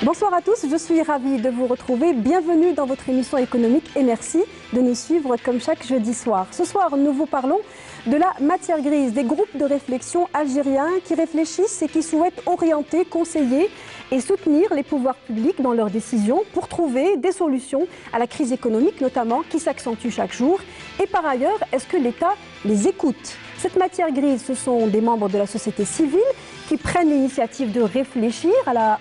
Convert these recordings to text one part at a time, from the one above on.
Bonsoir à tous, je suis ravie de vous retrouver. Bienvenue dans votre émission économique et merci de nous suivre comme chaque jeudi soir. Ce soir, nous vous parlons de la matière grise, des groupes de réflexion algériens qui réfléchissent et qui souhaitent orienter, conseiller et soutenir les pouvoirs publics dans leurs décisions pour trouver des solutions à la crise économique notamment qui s'accentue chaque jour. Et par ailleurs, est-ce que l'État les écoute ? Cette matière grise, ce sont des membres de la société civile qui prennent l'initiative de réfléchir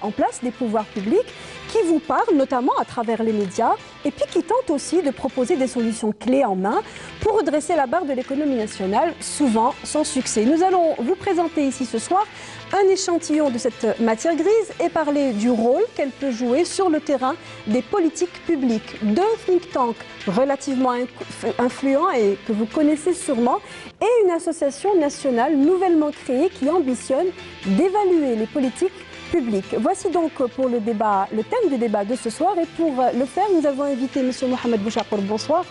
en place des pouvoirs publics, qui vous parlent notamment à travers les médias et puis qui tentent aussi de proposer des solutions clés en main pour redresser la barre de l'économie nationale, souvent sans succès. Nous allons vous présenter ici ce soir un échantillon de cette matière grise et parler du rôle qu'elle peut jouer sur le terrain des politiques publiques. Deux think tanks relativement influents et que vous connaissez sûrement et une association nationale nouvellement créée qui ambitionne d'évaluer les politiques publiques. Voici donc pour le thème du débat de ce soir et pour le faire, nous avons invité M. Mohamed Bouchakour. Bonsoir.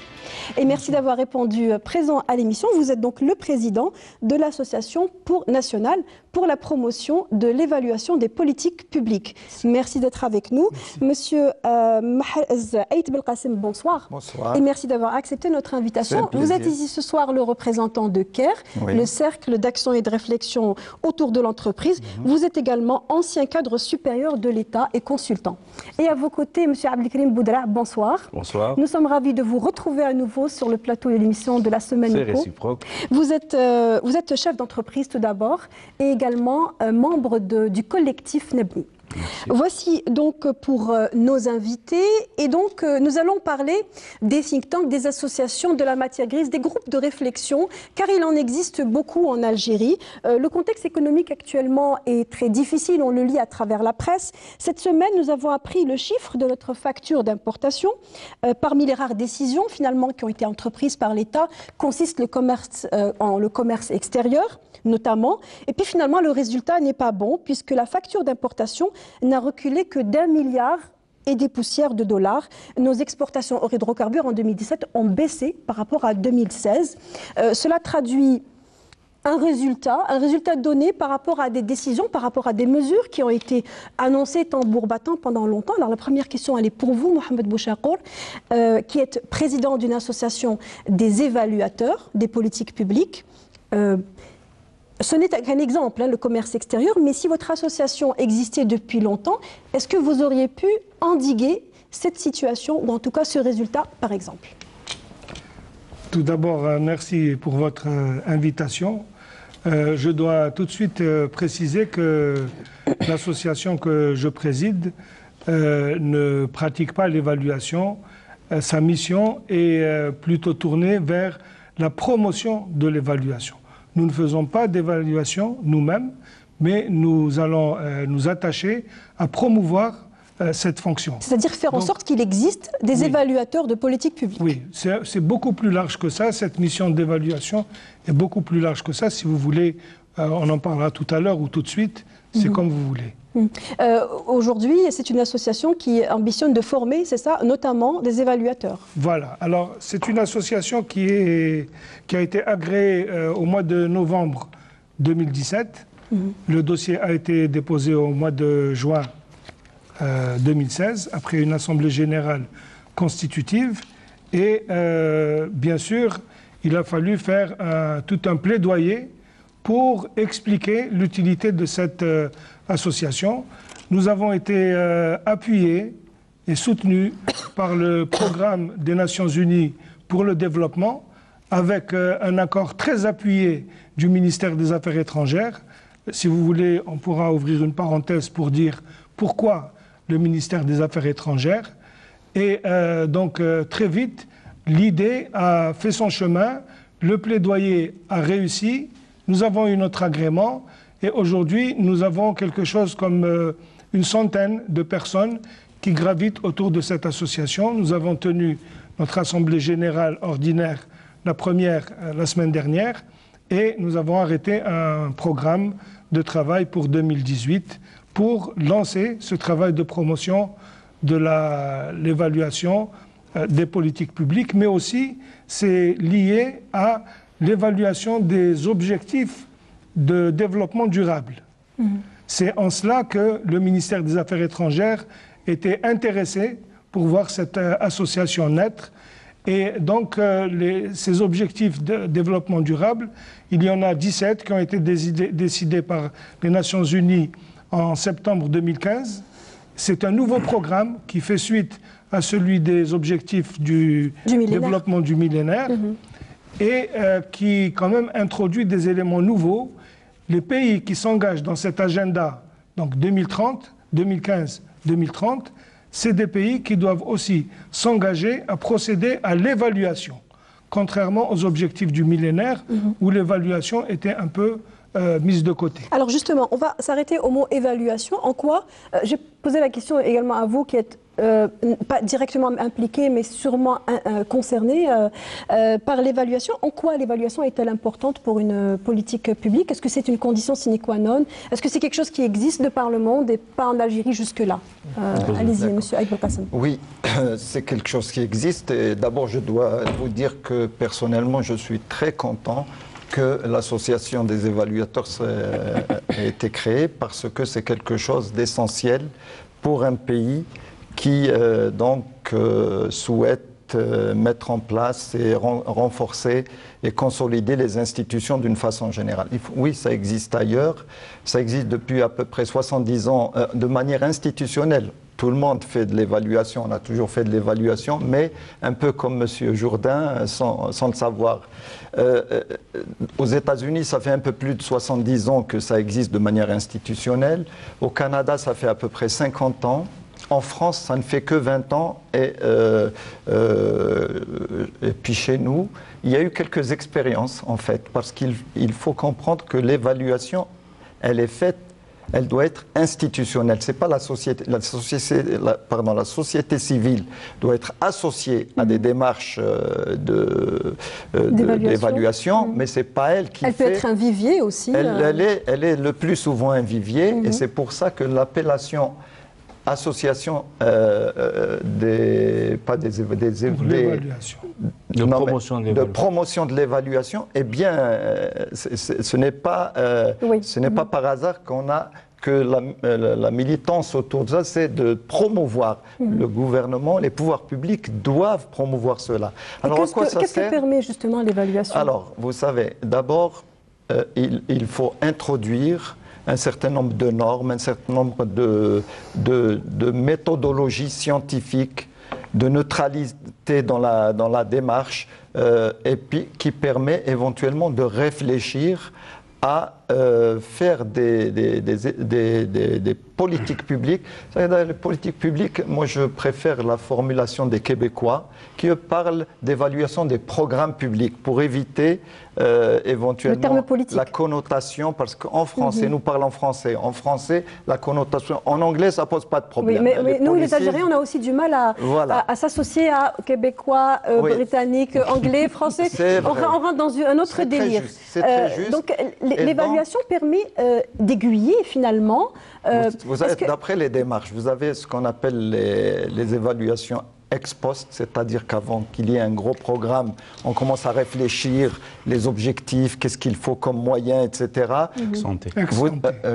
Et merci d'avoir répondu présent à l'émission. Vous êtes donc le président de l'association nationale pour la promotion de l'évaluation des politiques publiques. Merci d'être avec nous. Monsieur Aït Belkacem, bonsoir. Bonsoir. Et merci d'avoir accepté notre invitation. Vous êtes ici ce soir le représentant de CARE, oui, le cercle d'action et de réflexion autour de l'entreprise. Vous êtes également ancien cadre supérieur de l'État et consultant. Et à vos côtés, monsieur Abdelkrim Boudra, bonsoir. Bonsoir. Nous sommes ravis de vous retrouver à nouveau sur le plateau de l'émission de la Semaine C'est Éco. réciproque. Vous êtes chef d'entreprise tout d'abord et également membre du collectif Nebni. Voici donc pour nos invités et donc nous allons parler des think tanks, des associations, de la matière grise, des groupes de réflexion car il en existe beaucoup en Algérie. Le contexte économique actuellement est très difficile, on le lit à travers la presse. Cette semaine, nous avons appris le chiffre de notre facture d'importation. Parmi les rares décisions finalement qui ont été entreprises par l'État consiste le commerce extérieur notamment. Et puis finalement, le résultat n'est pas bon puisque la facture d'importation n'a reculé que d'1 milliard et des poussières de dollars. Nos exportations hors hydrocarbures en 2017 ont baissé par rapport à 2016. Cela traduit un résultat donné par rapport à des décisions, par rapport à des mesures qui ont été annoncées tambour battant pendant longtemps. Alors la première question, elle est pour vous, Mohamed Bouchakour, qui êtes président d'une association des évaluateurs des politiques publiques. Ce n'est qu'un exemple, le commerce extérieur, mais si votre association existait depuis longtemps, est-ce que vous auriez pu endiguer cette situation, ou en tout cas ce résultat, par exemple? Tout d'abord, merci pour votre invitation. Je dois tout de suite préciser que l'association que je préside ne pratique pas l'évaluation. Sa mission est plutôt tournée vers la promotion de l'évaluation. Nous ne faisons pas d'évaluation nous-mêmes, mais nous allons nous attacher à promouvoir cette fonction. C'est-à-dire faire en sorte qu'il existe des évaluateurs de politique publique. Oui, c'est beaucoup plus large que ça. Cette mission d'évaluation est beaucoup plus large que ça. Si vous voulez, on en parlera tout à l'heure ou tout de suite. C'est comme vous voulez. Aujourd'hui, c'est une association qui ambitionne de former, c'est ça, notamment des évaluateurs. Voilà. Alors, c'est une association qui a été agréée au mois de novembre 2017. Le dossier a été déposé au mois de juin 2016, après une assemblée générale constitutive. Et bien sûr, il a fallu faire tout un plaidoyer pour expliquer l'utilité de cette association. Nous avons été appuyés et soutenus par le programme des Nations Unies pour le développement, avec un accord très appuyé du ministère des Affaires étrangères. Si vous voulez, on pourra ouvrir une parenthèse pour dire pourquoi le ministère des Affaires étrangères. Et donc, très vite, l'idée a fait son chemin, le plaidoyer a réussi, nous avons eu notre agrément, et aujourd'hui, nous avons quelque chose comme une centaine de personnes qui gravitent autour de cette association. Nous avons tenu notre assemblée générale ordinaire, la première la semaine dernière, et nous avons arrêté un programme de travail pour 2018 pour lancer ce travail de promotion de l'évaluation des politiques publiques, mais aussi c'est lié à l'évaluation des objectifs de développement durable. C'est en cela que le ministère des Affaires étrangères était intéressé pour voir cette association naître. Et donc, ces objectifs de développement durable, il y en a 17 qui ont été décidés par les Nations Unies en septembre 2015. C'est un nouveau programme qui fait suite à celui des objectifs du développement du millénaire et qui quand même introduit des éléments nouveaux. Les pays qui s'engagent dans cet agenda, donc 2030, 2015, 2030, c'est des pays qui doivent aussi s'engager à procéder à l'évaluation, contrairement aux objectifs du millénaire où l'évaluation était un peu mise de côté. Alors justement, on va s'arrêter au mot évaluation. En quoi, j'ai posé la question également à vous qui êtes pas directement impliqué, mais sûrement concerné par l'évaluation. En quoi l'évaluation est-elle importante pour une politique publique? Est-ce que c'est une condition sine qua non? Est-ce que c'est quelque chose qui existe de par le monde et pas en Algérie jusque-là? Allez-y, monsieur Aïd Belkacem. Oui, c'est quelque chose qui existe. Et d'abord, je dois vous dire que personnellement, je suis très content que l'association des évaluateurs ait été créée parce que c'est quelque chose d'essentiel pour un pays qui souhaite mettre en place et renforcer et consolider les institutions d'une façon générale. Oui, ça existe ailleurs, ça existe depuis à peu près 70 ans de manière institutionnelle. Tout le monde fait de l'évaluation, on a toujours fait de l'évaluation, mais un peu comme M. Jourdain, sans le savoir. Aux États-Unis, ça fait un peu plus de 70 ans que ça existe de manière institutionnelle. Au Canada, ça fait à peu près 50 ans. En France, ça ne fait que 20 ans. Et puis chez nous, il y a eu quelques expériences, en fait, parce qu'il faut comprendre que l'évaluation, elle est faite. Elle doit être institutionnelle. C'est pas la société. La société civile doit être associée à des démarches d'évaluation, mais c'est pas elle qui fait. Elle peut être un vivier aussi. Elle est le plus souvent un vivier, et c'est pour ça que l'appellation association de promotion de l'évaluation, eh bien, ce n'est pas par hasard que la militance autour de ça, c'est de promouvoir. Le gouvernement, les pouvoirs publics doivent promouvoir cela. Alors, qu'est-ce que permet justement l'évaluation? Alors, vous savez, d'abord, il faut introduire un certain nombre de normes, un certain nombre de méthodologies scientifiques, de neutralité dans la démarche, et puis qui permet éventuellement de réfléchir à faire des politiques publiques. Dans les politiques publiques, moi je préfère la formulation des Québécois qui parlent d'évaluation des programmes publics pour éviter éventuellement la connotation, parce qu'en français, nous parlons français. En français, la connotation, en anglais, ça ne pose pas de problème. Oui, mais nous, les Algériens, on a aussi du mal à s'associer à Québécois, Britanniques, Anglais, Français. On rentre dans un autre délire. C'est très juste. Donc l'évaluation permet d'aiguiller finalement. Vous avez, d'après les démarches, vous avez ce qu'on appelle les évaluations ex post, c'est-à-dire qu'avant qu'il y ait un gros programme, on commence à réfléchir les objectifs, qu'est-ce qu'il faut comme moyen, etc. Ex ante.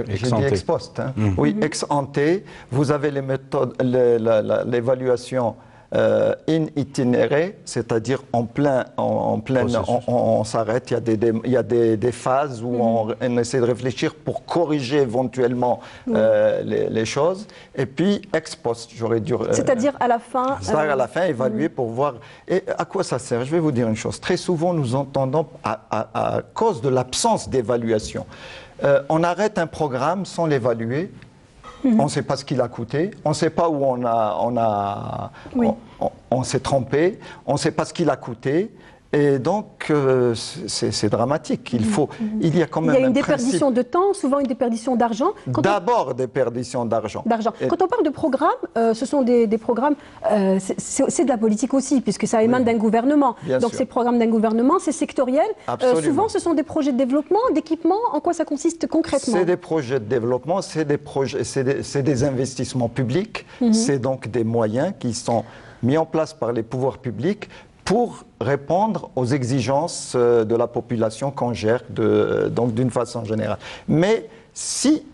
J'ai dit ex post. Hein. Oui, ex ante. Vous avez les méthodes, l'évaluation in itinere, c'est-à-dire en plein, on s'arrête, il y a des phases où on essaie de réfléchir pour corriger éventuellement les choses, et puis ex post, j'aurais dû... C'est-à-dire à la fin... à la fin, évaluer pour voir... Et à quoi ça sert? Je vais vous dire une chose. Très souvent, nous entendons, à cause de l'absence d'évaluation, on arrête un programme sans l'évaluer. On ne sait pas ce qu'il a coûté, on ne sait pas où on s'est trompé, on ne sait pas ce qu'il a coûté. Et donc, c'est dramatique. Il y a quand même une déperdition de temps, souvent une déperdition d'argent. D'abord, déperdition d'argent. Quand on parle de programmes, ce sont des programmes, c'est de la politique aussi, puisque ça émane d'un gouvernement. Donc, ces programmes d'un gouvernement, c'est sectoriel. Souvent, ce sont des projets de développement, d'équipement. En quoi ça consiste concrètement? C'est des projets de développement, c'est des investissements publics, c'est donc des moyens qui sont mis en place par les pouvoirs publics pour répondre aux exigences de la population qu'on gère, donc d'une façon générale. Mais si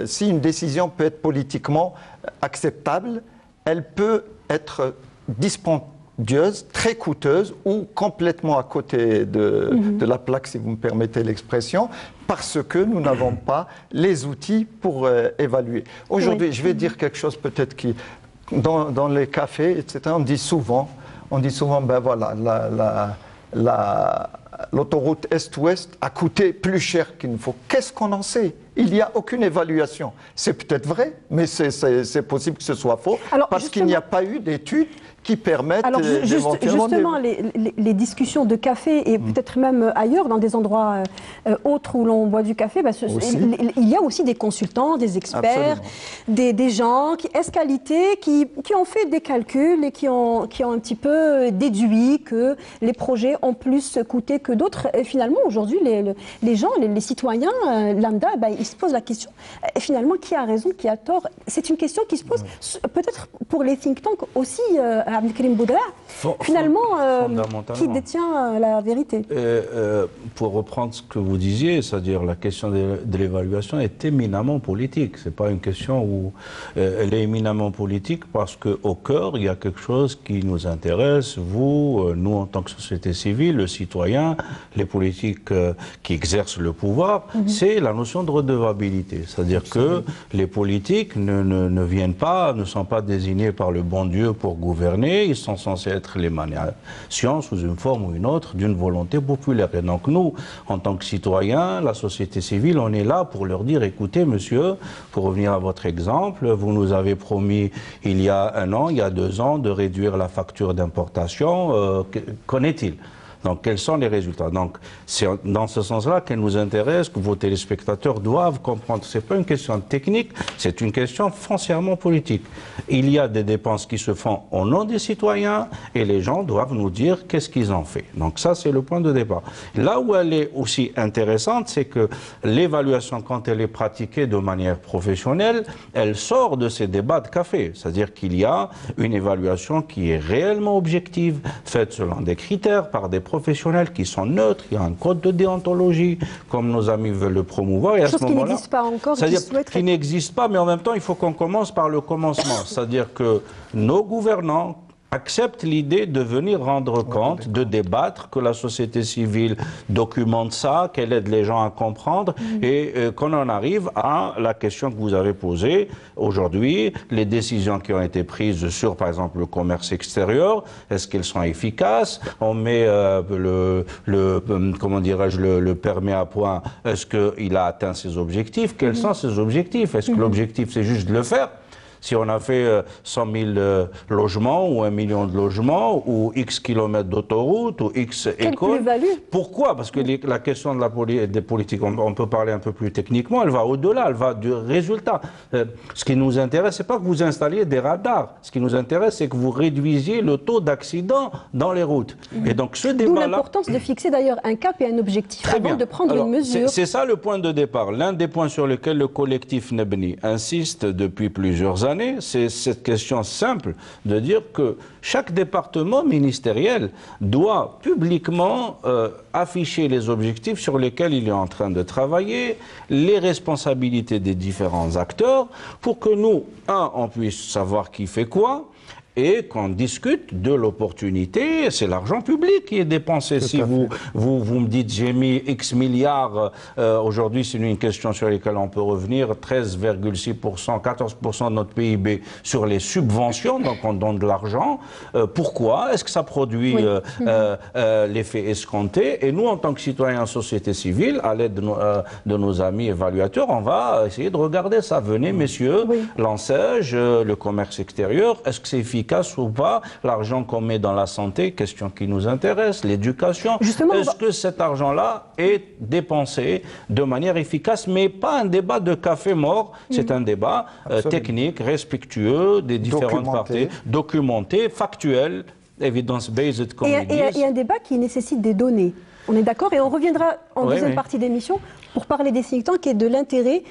si une décision peut être politiquement acceptable, elle peut être dispendieuse, très coûteuse ou complètement à côté de la plaque, si vous me permettez l'expression, parce que nous n'avons pas les outils pour évaluer. Aujourd'hui, je vais dire quelque chose peut-être qui, dans les cafés, etc., on dit souvent, ben voilà, l'autoroute Est-Ouest a coûté plus cher qu'il ne faut. Qu'est-ce qu'on en sait? Il n'y a aucune évaluation. C'est peut-être vrai, mais c'est possible que ce soit faux, parce qu'il n'y a pas eu d'études qui permettent justement, les discussions de café, et peut-être même ailleurs, dans des endroits autres où l'on boit du café, il y a aussi des consultants, des experts, des gens ès-qualité qui ont fait des calculs et qui ont un petit peu déduit que les projets ont plus coûté que d'autres. Et finalement, aujourd'hui, les gens, les citoyens lambda, ils se posent la question, finalement, qui a raison, qui a tort? C'est une question qui se pose peut-être pour les think tanks aussi, Abdelkrim Boudra, finalement, qui détient la vérité? Pour reprendre ce que vous disiez, c'est-à-dire la question de l'évaluation est éminemment politique. Ce n'est pas une question où elle est éminemment politique parce qu'au cœur, il y a quelque chose qui nous intéresse, vous, nous en tant que société civile, le citoyen, les politiques qui exercent le pouvoir, c'est la notion de redevabilité. C'est-à-dire que les politiques ne viennent pas, ne sont pas désignés par le bon Dieu pour gouverner. Ils sont censés être l'émanation sous une forme ou une autre d'une volonté populaire. Et donc nous, en tant que citoyens, la société civile, on est là pour leur dire, écoutez monsieur, pour revenir à votre exemple, vous nous avez promis il y a 1 an, il y a 2 ans, de réduire la facture d'importation. Qu'en est-il ? Donc, quels sont les résultats? Donc, c'est dans ce sens-là qu'elle nous intéresse, que vos téléspectateurs doivent comprendre. Ce n'est pas une question technique, c'est une question foncièrement politique. Il y a des dépenses qui se font au nom des citoyens et les gens doivent nous dire qu'est-ce qu'ils ont fait. Donc, ça, c'est le point de départ. Là où elle est aussi intéressante, c'est que l'évaluation, quand elle est pratiquée de manière professionnelle, elle sort de ces débats de café. C'est-à-dire qu'il y a une évaluation qui est réellement objective, faite selon des critères, par des professionnels qui sont neutres, il y a un code de déontologie, comme nos amis veulent le promouvoir. Et à ce moment-là, qui n'existe pas encore, c'est-à-dire qui n'existe pas, mais en même temps, il faut qu'on commence par le commencement. C'est-à-dire que nos gouvernants accepte l'idée de venir rendre compte, de débattre, que la société civile documente ça, qu'elle aide les gens à comprendre et qu'on en arrive à la question que vous avez posée aujourd'hui, les décisions qui ont été prises sur, par exemple, le commerce extérieur, est-ce qu'elles sont efficaces? On met comment dirais-je, le permis à point, est-ce qu'il a atteint ses objectifs? Quels sont ses objectifs? Est-ce que l'objectif, c'est juste de le faire? Si on a fait 100 000 logements ou 1 million de logements ou X kilomètres d'autoroute ou X écoles, pourquoi? Parce que la question des politiques, on peut parler un peu plus techniquement, elle va au-delà, elle va du résultat. Ce qui nous intéresse, c'est pas que vous installiez des radars. Ce qui nous intéresse, c'est que vous réduisiez le taux d'accidents dans les routes. Et donc ce débat-là... D'où l'importance de fixer d'ailleurs un cap et un objectif avant de prendre une mesure. C'est ça le point de départ. L'un des points sur lesquels le collectif Nebni insiste depuis plusieurs années, c'est cette question simple de dire que chaque département ministériel doit publiquement afficher les objectifs sur lesquels il est en train de travailler, les responsabilités des différents acteurs, pour que nous, on puisse savoir qui fait quoi, et qu'on discute de l'opportunité. C'est l'argent public qui est dépensé. Si vous me dites j'ai mis X milliards, aujourd'hui c'est une question sur laquelle on peut revenir, 13,6%, 14% de notre PIB sur les subventions, donc on donne de l'argent. Pourquoi? Est-ce que ça produit l'effet escompté? Et nous, en tant que citoyens société civile, à l'aide de nos amis évaluateurs, on va essayer de regarder ça. Venez, messieurs, l'ANSEJ, le commerce extérieur, est-ce que c'est efficace ou pas? L'argent qu'on met dans la santé, question qui nous intéresse, l'éducation, est-ce que cet argent-là est dépensé de manière efficace? Mais pas un débat de café mort, c'est un débat technique, respectueux des différentes parties, documenté, factuel, evidence-based, comme ils disent. Et un débat qui nécessite des données. On est d'accord, et on reviendra en deuxième partie d'émission pour parler des think tanks et de l'intérêt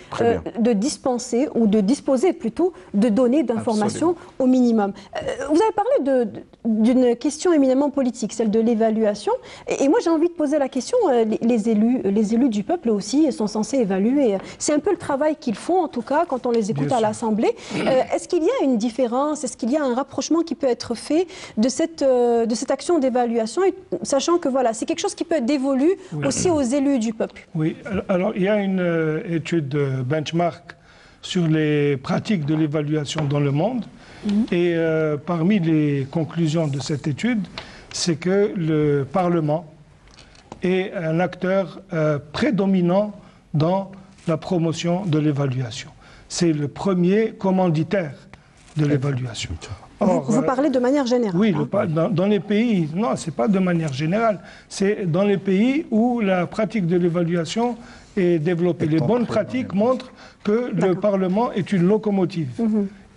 de dispenser, ou de disposer plutôt, de données, d'informations au minimum. Vous avez parlé d'une question éminemment politique, celle de l'évaluation. Et moi, j'ai envie de poser la question, les élus du peuple aussi sont censés évaluer. C'est un peu le travail qu'ils font, en tout cas, quand on les écoute à l'Assemblée. Est-ce qu'il y a une différence, est-ce qu'il y a un rapprochement qui peut être fait de cette action d'évaluation, sachant que voilà, c'est quelque chose qui peut être dévolu aussi aux élus du peuple? Oui, alors il y a une étude benchmark sur les pratiques de l'évaluation dans le monde. Et parmi les conclusions de cette étude, c'est que le Parlement est un acteur prédominant dans la promotion de l'évaluation. C'est le premier commanditaire de l'évaluation. Vous parlez de manière générale. Oui, dans les pays, non, ce n'est pas de manière générale, c'est dans les pays où la pratique de l'évaluation est développée. Les bonnes pratiques montrent que le Parlement est une locomotive,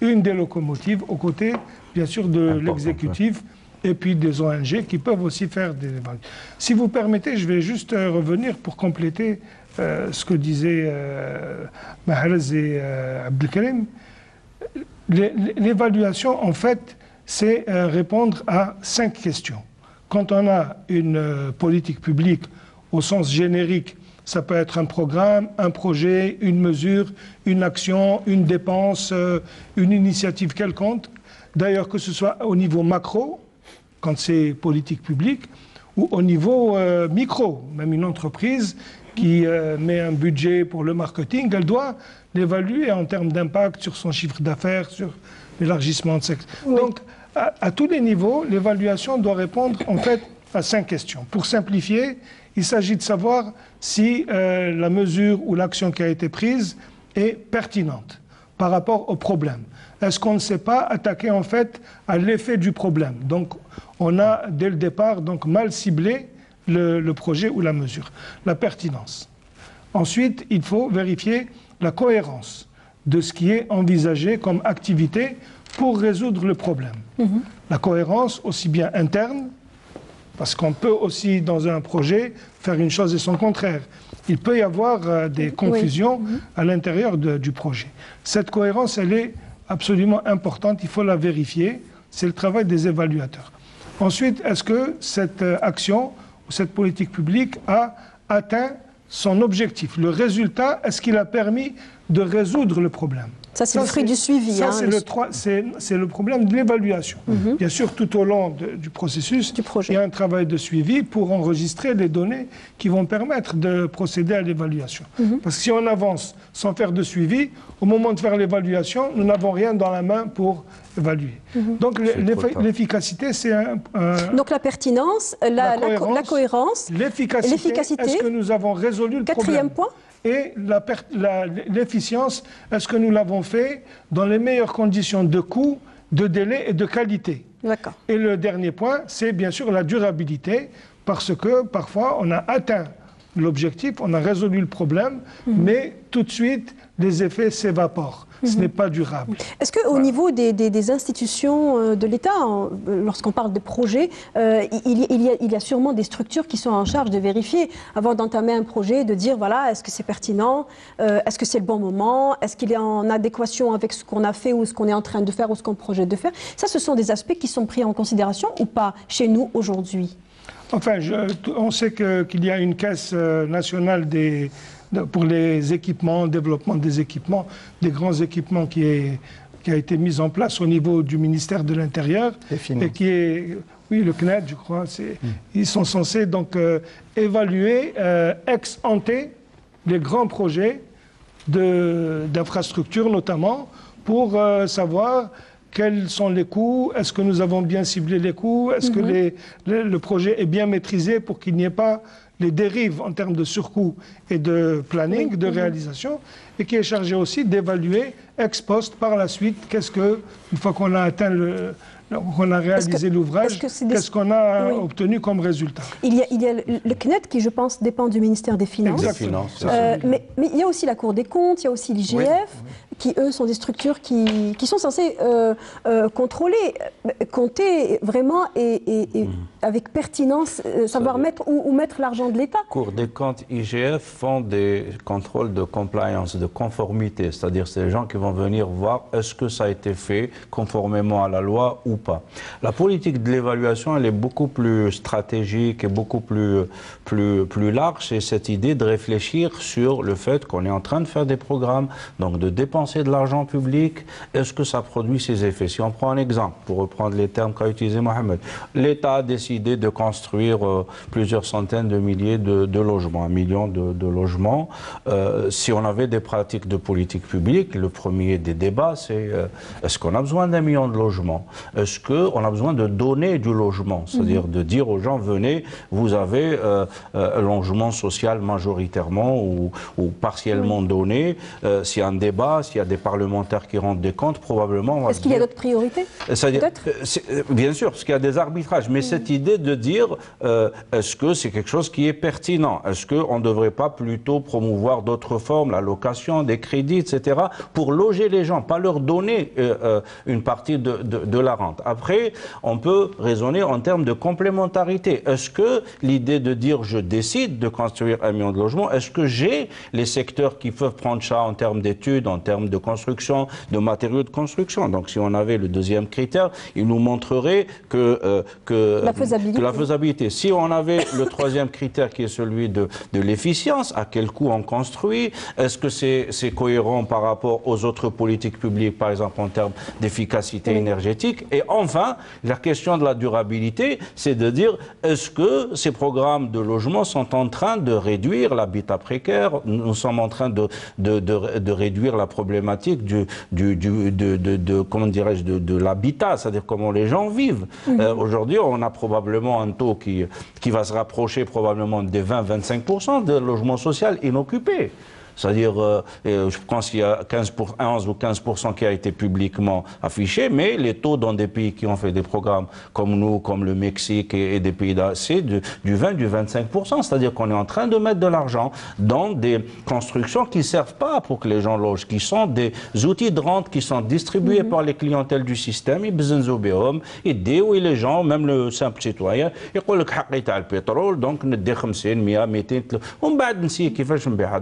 une des locomotives aux côtés, bien sûr, de l'exécutif et puis des ONG qui peuvent aussi faire des évaluations. Si vous permettez, je vais juste revenir pour compléter ce que disaient Mahrez et Abdelkarim. L'évaluation, en fait, c'est répondre à 5 questions. Quand on a une politique publique au sens générique, ça peut être un programme, un projet, une mesure, une action, une dépense, une initiative quelconque. D'ailleurs, que ce soit au niveau macro, quand c'est politique publique, ou au niveau micro. Même une entreprise qui met un budget pour le marketing, elle doit l'évaluer en termes d'impact sur son chiffre d'affaires, sur l'élargissement de secteur. Donc, à tous les niveaux, l'évaluation doit répondre en fait à 5 questions. Pour simplifier, il s'agit de savoir si la mesure ou l'action qui a été prise est pertinente par rapport au problème. Est-ce qu'on ne s'est pas attaqué en fait à l'effet du problème? Donc, on a dès le départ donc mal ciblé le projet ou la mesure. La pertinence. Ensuite, il faut vérifier la cohérence de ce qui est envisagé comme activité pour résoudre le problème. La cohérence aussi bien interne, parce qu'on peut aussi dans un projet faire une chose et son contraire. Il peut y avoir des confusions à l'intérieur du projet. Cette cohérence, elle est absolument importante, il faut la vérifier, c'est le travail des évaluateurs. Ensuite, est-ce que cette action ou cette politique publique a atteint son objectif? Le résultat, est-ce qu'il a permis de résoudre le problème? Ça, c'est le fruit du suivi. Ça, c'est le problème de l'évaluation. Bien sûr, tout au long du processus, il y a un travail de suivi pour enregistrer les données qui vont permettre de procéder à l'évaluation. Parce que si on avance sans faire de suivi, au moment de faire l'évaluation, nous n'avons rien dans la main pour évaluer. Donc l'efficacité, c'est Donc la pertinence, la cohérence, l'efficacité. Est-ce que nous avons résolu le problème? Quatrième point. Et l'efficience, est-ce que nous l'avons fait dans les meilleures conditions de coût, de délai et de qualité? D'accord. Et le dernier point, c'est bien sûr la durabilité, parce que parfois on a atteint l'objectif, on a résolu le problème, mais tout de suite les effets s'évaporent. Ce n'est pas durable. Est-ce qu'au niveau des institutions de l'État, lorsqu'on parle de projets, il y a sûrement des structures qui sont en charge de vérifier, avant d'entamer un projet, de dire, voilà, est-ce que c'est pertinent, est-ce que c'est le bon moment, est-ce qu'il est en adéquation avec ce qu'on a fait ou ce qu'on est en train de faire ou ce qu'on projette de faire? Ça, ce sont des aspects qui sont pris en considération ou pas chez nous aujourd'hui? Enfin, on sait qu'il y a une caisse nationale pour les équipements, développement des équipements, des grands équipements qui a été mise en place au niveau du ministère de l'Intérieur et qui est, oui, le CNED, je crois. Ils sont censés donc évaluer ex ante les grands projets d'infrastructures notamment pour savoir quels sont les coûts, est-ce que nous avons bien ciblé les coûts, est-ce que le projet est bien maîtrisé pour qu'il n'y ait pas les dérives en termes de surcoût et de planning, de réalisation, et qui est chargé aussi d'évaluer ex post par la suite, une fois qu'on a atteint qu'on a réalisé l'ouvrage, qu'est-ce qu'on a obtenu comme résultat? Il y a le CNED qui, je pense, dépend du ministère des Finances. Exactement. Mais il y a aussi la Cour des comptes, il y a aussi l'IGF. qui eux sont des structures qui sont censées contrôler, compter vraiment et avec pertinence, savoir mettre où mettre l'argent de l'État. Cour des comptes IGF font des contrôles de compliance, de conformité, c'est-à-dire c'est les gens qui vont venir voir est-ce que ça a été fait conformément à la loi ou pas. La politique de l'évaluation, elle est beaucoup plus stratégique et beaucoup plus large. C'est cette idée de réfléchir sur le fait qu'on est en train de faire des programmes, donc de dépenser de l'argent public. Est-ce que ça produit ses effets? Si on prend un exemple, pour reprendre les termes qu'a utilisé Mohamed, l'État a décidé de construire plusieurs centaines de milliers de logements, 1 million de logements. Si on avait des pratiques de politique publique, le premier des débats, c'est est-ce qu'on a besoin d'1 million de logements? Est-ce qu'on a besoin de donner du logement? C'est-à-dire de dire aux gens, venez, vous avez un logement social majoritairement ou partiellement donné. S'il y a un débat, s'il y a des parlementaires qui rendent des comptes, probablement... Est-ce qu'il y a d'autres priorités? Bien sûr, parce qu'il y a des arbitrages. Mais cette idée de dire, est-ce que c'est quelque chose qui est pertinent? Est-ce qu'on ne devrait pas plutôt promouvoir d'autres formes, la location, des crédits, etc., pour loger les gens, pas leur donner une partie de la rente? Après, on peut raisonner en termes de complémentarité. Est-ce que l'idée de dire je décide de construire 1 million de logements, est-ce que j'ai les secteurs qui peuvent prendre ça en termes d'études, en termes de construction, de matériaux de construction? Donc si on avait le deuxième critère, il nous montrerait que la faisabilité. Si on avait le troisième critère qui est celui de l'efficience, à quel coût on construit, est-ce que c'est cohérent par rapport aux autres politiques publiques, par exemple en termes d'efficacité énergétique? Et enfin, la question de la durabilité, c'est de dire est-ce que ces programmes de logement sont en train de réduire l'habitat précaire? Nous sommes en train de réduire la problématique comment dirais-je, de l'habitat, c'est-à-dire comment les gens vivent. Aujourd'hui, on a probablement un taux qui va se rapprocher probablement des 20-25% de logements sociaux inoccupés. C'est-à-dire, je pense qu'il y a 11 ou 15% qui a été publiquement affiché, mais les taux dans des pays qui ont fait des programmes comme nous, comme le Mexique et des pays c'est du 20, du 25%. C'est-à-dire qu'on est en train de mettre de l'argent dans des constructions qui ne servent pas pour que les gens logent, qui sont des outils de rente qui sont distribués par les clientèles du système. Ils les gens, même le simple citoyen, ils disent le pétrole, donc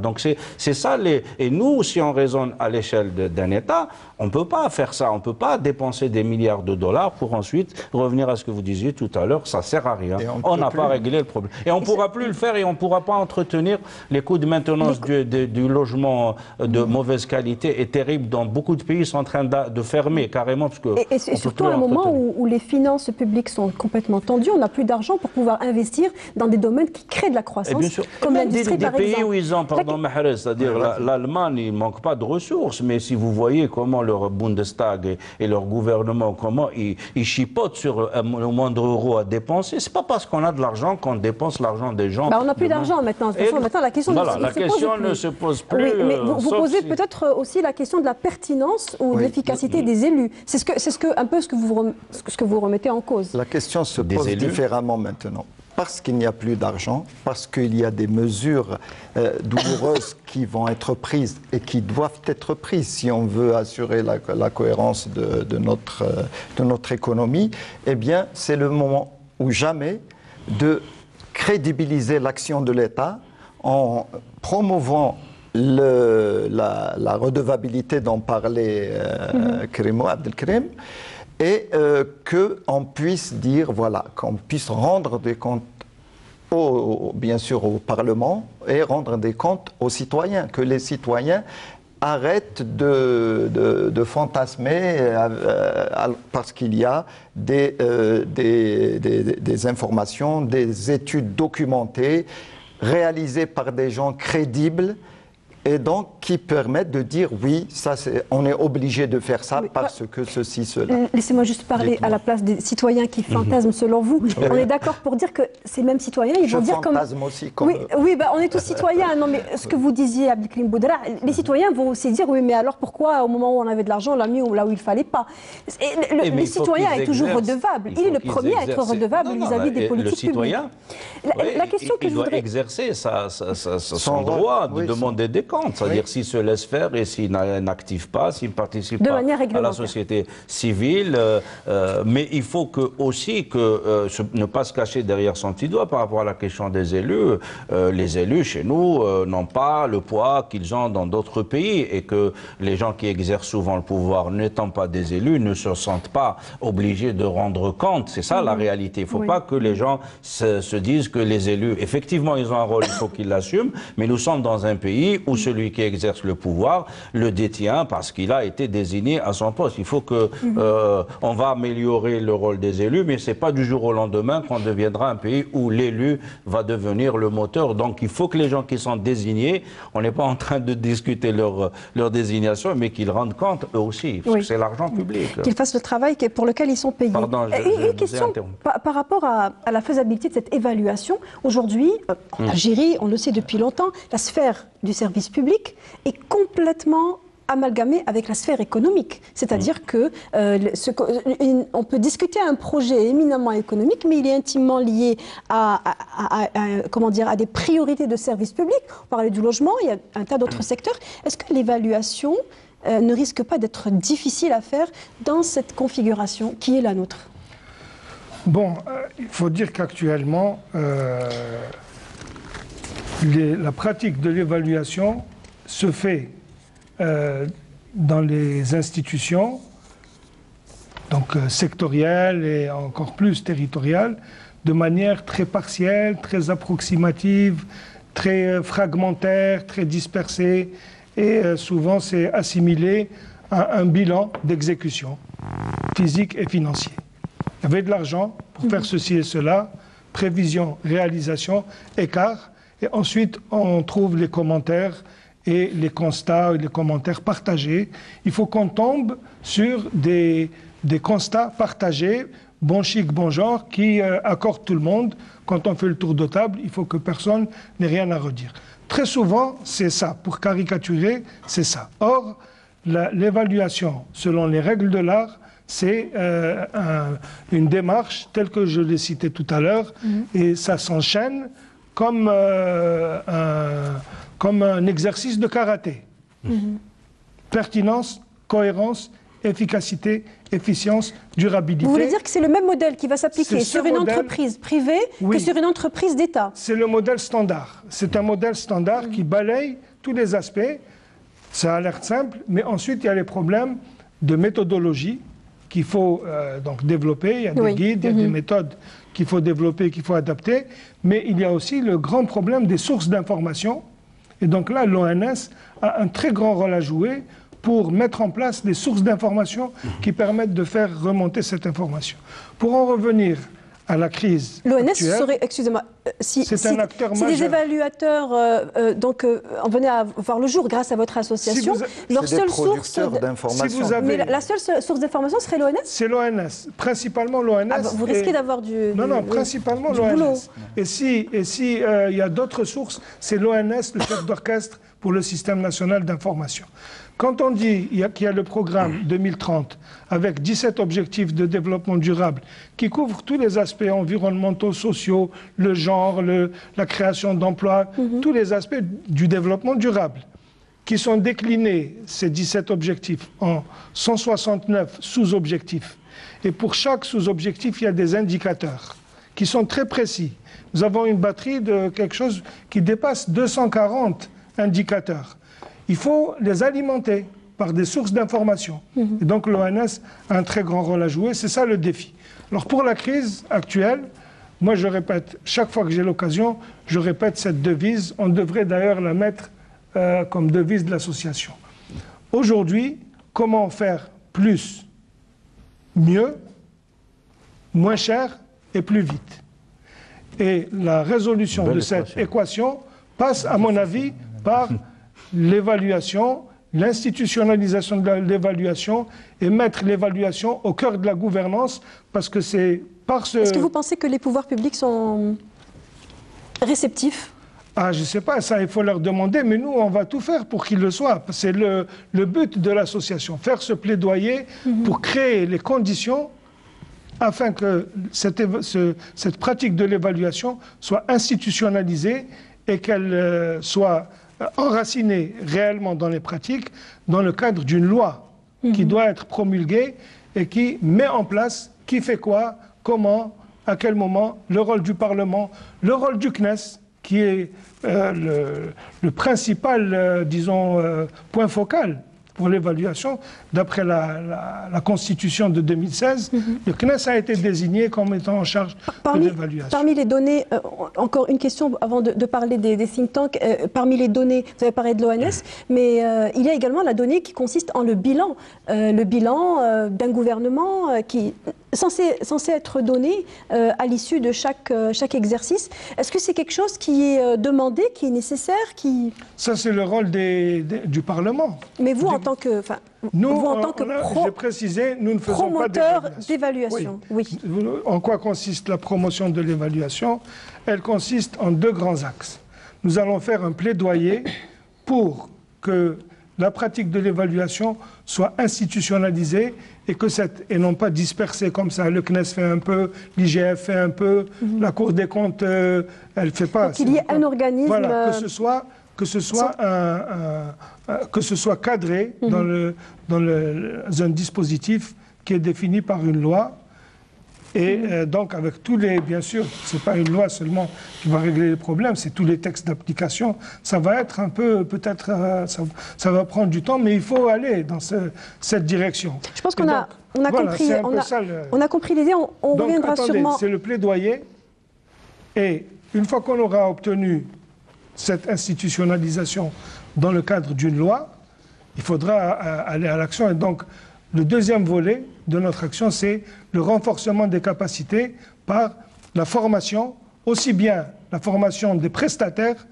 donc c'est ça, et nous, si on raisonne à l'échelle d'un État, on ne peut pas faire ça, on ne peut pas dépenser des milliards de dollars pour ensuite revenir à ce que vous disiez tout à l'heure, ça ne sert à rien. On n'a pas réglé le problème. Et on ne pourra plus le faire et on ne pourra pas entretenir les coûts de maintenance du logement de mauvaise qualité est terrible dans beaucoup de pays, ils sont en train de fermer carrément. Parce que et surtout à un moment où les finances publiques sont complètement tendues, on n'a plus d'argent pour pouvoir investir dans des domaines qui créent de la croissance, comme l'industrie par exemple. Des pays où ils ont, pardon Mahrez, c'est-à-dire l'Allemagne, il ne manque pas de ressources, mais si vous voyez comment leur Bundestag et leur gouvernement, comment ils chipotent sur le moindre euro à dépenser, c'est pas parce qu'on a de l'argent qu'on dépense l'argent des gens. On n'a plus d'argent maintenant. De toute façon, maintenant, la question ne se pose plus. Oui, mais vous posez peut-être aussi la question de la pertinence ou de l'efficacité des élus. C'est un peu ce que vous remettez en cause. La question se pose différemment maintenant. Parce qu'il n'y a plus d'argent, parce qu'il y a des mesures douloureuses qui vont être prises et qui doivent être prises si on veut assurer la cohérence de notre économie, eh bien, c'est le moment ou jamais de crédibiliser l'action de l'État en promouvant la redevabilité dont parlait Abdelkrim, et qu'on puisse dire, voilà, qu'on puisse rendre des comptes, bien sûr, au Parlement et rendre des comptes aux citoyens, que les citoyens arrêtent de fantasmer parce qu'il y a des informations, des études documentées, réalisées par des gens crédibles, et donc qui permettent de dire oui, ça on est obligé de faire ça parce que ceci, cela. Laissez-moi juste parler à la place des citoyens qui fantasment selon vous. On est d'accord pour dire que ces mêmes citoyens, ils vont dire comme... aussi. Oui, on est tous citoyens. Non, mais ce que vous disiez, Abdelkrim Boudra, les citoyens vont aussi dire oui, mais alors pourquoi au moment où on avait de l'argent, on l'a mis là où il ne fallait pas? Le citoyen est toujours redevable. Il est le premier à être redevable vis-à-vis des politiques publiques. La question que je voudrais... Il doit exercer son droit de demander des comptes. compte. C'est-à-dire s'il se laisse faire et s'il n'active pas, s'il ne participe pas à la société civile. Mais il faut aussi ne pas se cacher derrière son petit doigt par rapport à la question des élus. Les élus chez nous n'ont pas le poids qu'ils ont dans d'autres pays et que les gens qui exercent souvent le pouvoir, n'étant pas des élus, ne se sentent pas obligés de rendre compte. C'est ça la réalité. Il ne faut pas que les gens se disent que les élus, effectivement, ils ont un rôle, il faut qu'ils l'assument, mais nous sommes dans un pays où celui qui exerce le pouvoir le détient parce qu'il a été désigné à son poste. Il faut que on va améliorer le rôle des élus, mais c'est pas du jour au lendemain qu'on deviendra un pays où l'élu va devenir le moteur. Donc il faut que les gens qui sont désignés, on n'est pas en train de discuter leur désignation, mais qu'ils rendent compte eux aussi, parce que c'est l'argent public. Qu'ils fassent le travail pour lequel ils sont payés. Pardon, une question par rapport à la faisabilité de cette évaluation. Aujourd'hui, en Algérie, on le sait depuis longtemps, la sphère du service public est complètement amalgamée avec la sphère économique. C'est-à-dire que on peut discuter un projet éminemment économique, mais il est intimement lié comment dire, à des priorités de service public. On parlait du logement, il y a un tas d'autres secteurs. Est-ce que l'évaluation ne risque pas d'être difficile à faire dans cette configuration qui est la nôtre? Bon, il faut dire qu'actuellement, la pratique de l'évaluation se fait dans les institutions, donc sectorielles et encore plus territoriales, de manière très partielle, très approximative, très fragmentaire, très dispersée, et souvent c'est assimilé à un bilan d'exécution physique et financier. Il y avait de l'argent pour faire ceci et cela, prévision, réalisation, écart, et ensuite on trouve les commentaires et les constats et les commentaires partagés. Il faut qu'on tombe sur des constats partagés, bon chic, bon genre, qui accordent tout le monde. Quand on fait le tour de table, il faut que personne n'ait rien à redire. Très souvent, c'est ça. Pour caricaturer, c'est ça. Or, l'évaluation, selon les règles de l'art, c'est une démarche telle que je l'ai citée tout à l'heure, et ça s'enchaîne comme un exercice de karaté. Pertinence, cohérence, efficacité, efficience, durabilité. Vous voulez dire que c'est le même modèle qui va s'appliquer sur une entreprise privée que sur une entreprise d'État? C'est le modèle standard. C'est un modèle standard qui balaye tous les aspects. Ça a l'air simple, mais ensuite il y a les problèmes de méthodologie qu'il faut donc développer. Il y a des guides, il y a des méthodes qu'il faut développer, qu'il faut adapter. Mais il y a aussi le grand problème des sources d'information. Et donc là, l'ONS a un très grand rôle à jouer pour mettre en place des sources d'information qui permettent de faire remonter cette information. Pour en revenir à la crise l'ONS serait, excusez-moi, un acteur majeur. Si des évaluateurs en venaient à voir le jour grâce à votre association, leur seule source d'information. Mais la seule source d'information serait l'ONS? C'est l'ONS, principalement l'ONS. Vous risquez d'avoir principalement l'ONS. Et si il y a d'autres sources, c'est l'ONS, le chef d'orchestre pour le système national d'information. Quand on dit qu'il y a le programme 2030 avec 17 objectifs de développement durable qui couvrent tous les aspects environnementaux, sociaux, le genre, la création d'emplois, tous les aspects du développement durable, qui sont déclinés, ces 17 objectifs, en 169 sous-objectifs. Et pour chaque sous-objectif, il y a des indicateurs qui sont très précis. Nous avons une batterie de quelque chose qui dépasse 240 indicateurs. Il faut les alimenter par des sources d'information. Et donc l'ONS a un très grand rôle à jouer, c'est ça le défi. Alors pour la crise actuelle, moi je répète, chaque fois que j'ai l'occasion, je répète cette devise, on devrait d'ailleurs la mettre comme devise de l'association. Aujourd'hui, comment faire plus, mieux, moins cher et plus vite? Et la résolution de cette équation passe, à mon avis, par l'évaluation, l'institutionnalisation de l'évaluation et mettre l'évaluation au cœur de la gouvernance parce que c'est par ce... Est-ce que vous pensez que les pouvoirs publics sont réceptifs? Ah, je ne sais pas, ça il faut leur demander, mais nous on va tout faire pour qu'ils le soient. C'est le but de l'association, faire ce plaidoyer pour créer les conditions afin que cette pratique de l'évaluation soit institutionnalisée et qu'elle soit enraciné réellement dans les pratiques dans le cadre d'une loi qui doit être promulguée et qui met en place qui fait quoi, comment, à quel moment, le rôle du Parlement, le rôle du CNES, qui est le principal, disons, point focal pour l'évaluation. D'après la Constitution de 2016, le CNES a été désigné comme étant en charge de l'évaluation. Parmi les données, encore une question avant de parler des think tanks, parmi les données, vous avez parlé de l'ONS, mais il y a également la donnée qui consiste en le bilan d'un gouvernement qui censé être donné à l'issue de chaque exercice. Est-ce que c'est quelque chose qui est demandé, qui est nécessaire, Ça, c'est le rôle du Parlement. Mais vous, en tant que... J'ai précisé, nous ne faisons pas d'évaluation. Oui. En quoi consiste la promotion de l'évaluation? Elle consiste en 2 grands axes. Nous allons faire un plaidoyer pour que la pratique de l'évaluation soit institutionnalisée et non pas dispersée comme ça. Le CNES fait un peu, l'IGF fait un peu, la Cour des comptes, elle ne fait pas. Qu'il y ait un organisme... Voilà, que ce soit cadré dans un dispositif qui est défini par une loi. Et donc, avec tous les... Bien sûr, ce n'est pas une loi seulement qui va régler les problèmes, c'est tous les textes d'application. Ça va être un peu, peut-être, ça va prendre du temps, mais il faut aller dans cette direction. Je pense qu'on a compris l'idée, on reviendra sûrement... C'est le plaidoyer, et une fois qu'on aura obtenu cette institutionnalisation dans le cadre d'une loi, il faudra aller à l'action. Et donc, le deuxième volet de notre action, c'est le renforcement des capacités par la formation, aussi bien la formation des prestataires,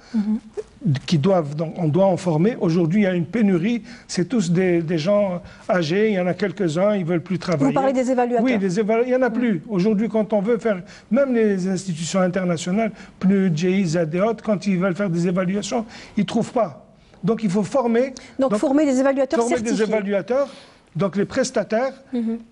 on doit en former. Aujourd'hui, il y a une pénurie, c'est tous des gens âgés, il y en a quelques-uns, ils ne veulent plus travailler. Vous parlez des évaluateurs? Oui, il n'y en a plus. Aujourd'hui, quand on veut faire, même les institutions internationales, PNUD, GIZ et autres, quand ils veulent faire des évaluations, ils ne trouvent pas. Donc il faut former. Donc former des évaluateurs certifiés. Former des évaluateurs, donc les prestataires,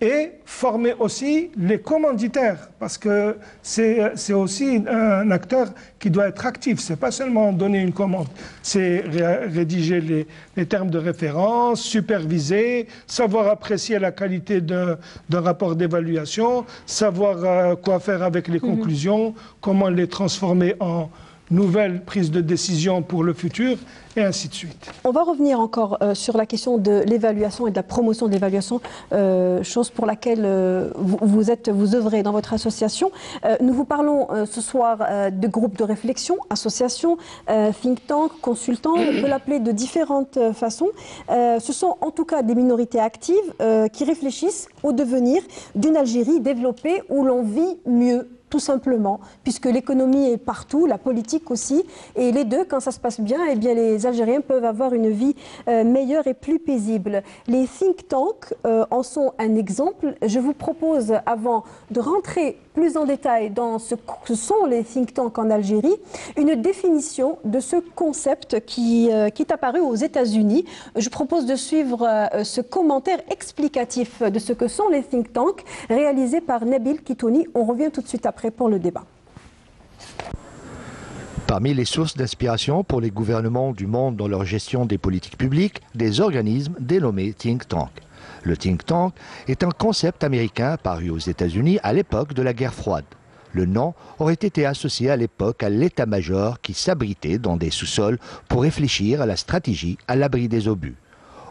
et former aussi les commanditaires, parce que c'est aussi un acteur qui doit être actif. Ce n'est pas seulement donner une commande, c'est rédiger les termes de référence, superviser, savoir apprécier la qualité d'un rapport d'évaluation, savoir quoi faire avec les conclusions, comment les transformer en nouvelles prises de décision pour le futur, et ainsi de suite. On va revenir encore sur la question de l'évaluation et de la promotion de l'évaluation, chose pour laquelle vous œuvrez dans votre association. Nous vous parlons ce soir de groupes de réflexion, associations, think tank, consultants, on peut l'appeler de différentes façons. Ce sont en tout cas des minorités actives qui réfléchissent au devenir d'une Algérie développée où l'on vit mieux, tout simplement, puisque l'économie est partout, la politique aussi, et les deux, quand ça se passe bien, eh bien les Algériens peuvent avoir une vie meilleure et plus paisible. Les think tanks en sont un exemple. Je vous propose, avant de rentrer plus en détail dans ce que sont les think tanks en Algérie, une définition de ce concept qui est apparu aux États-Unis. Je propose de suivre ce commentaire explicatif de ce que sont les think tanks, réalisé par Nabil Kitouni. On revient tout de suite après pour le débat. Parmi les sources d'inspiration pour les gouvernements du monde dans leur gestion des politiques publiques, des organismes dénommés think tanks. Le think tank est un concept américain paru aux États-Unis à l'époque de la guerre froide. Le nom aurait été associé à l'époque à l'état-major qui s'abritait dans des sous-sols pour réfléchir à la stratégie à l'abri des obus.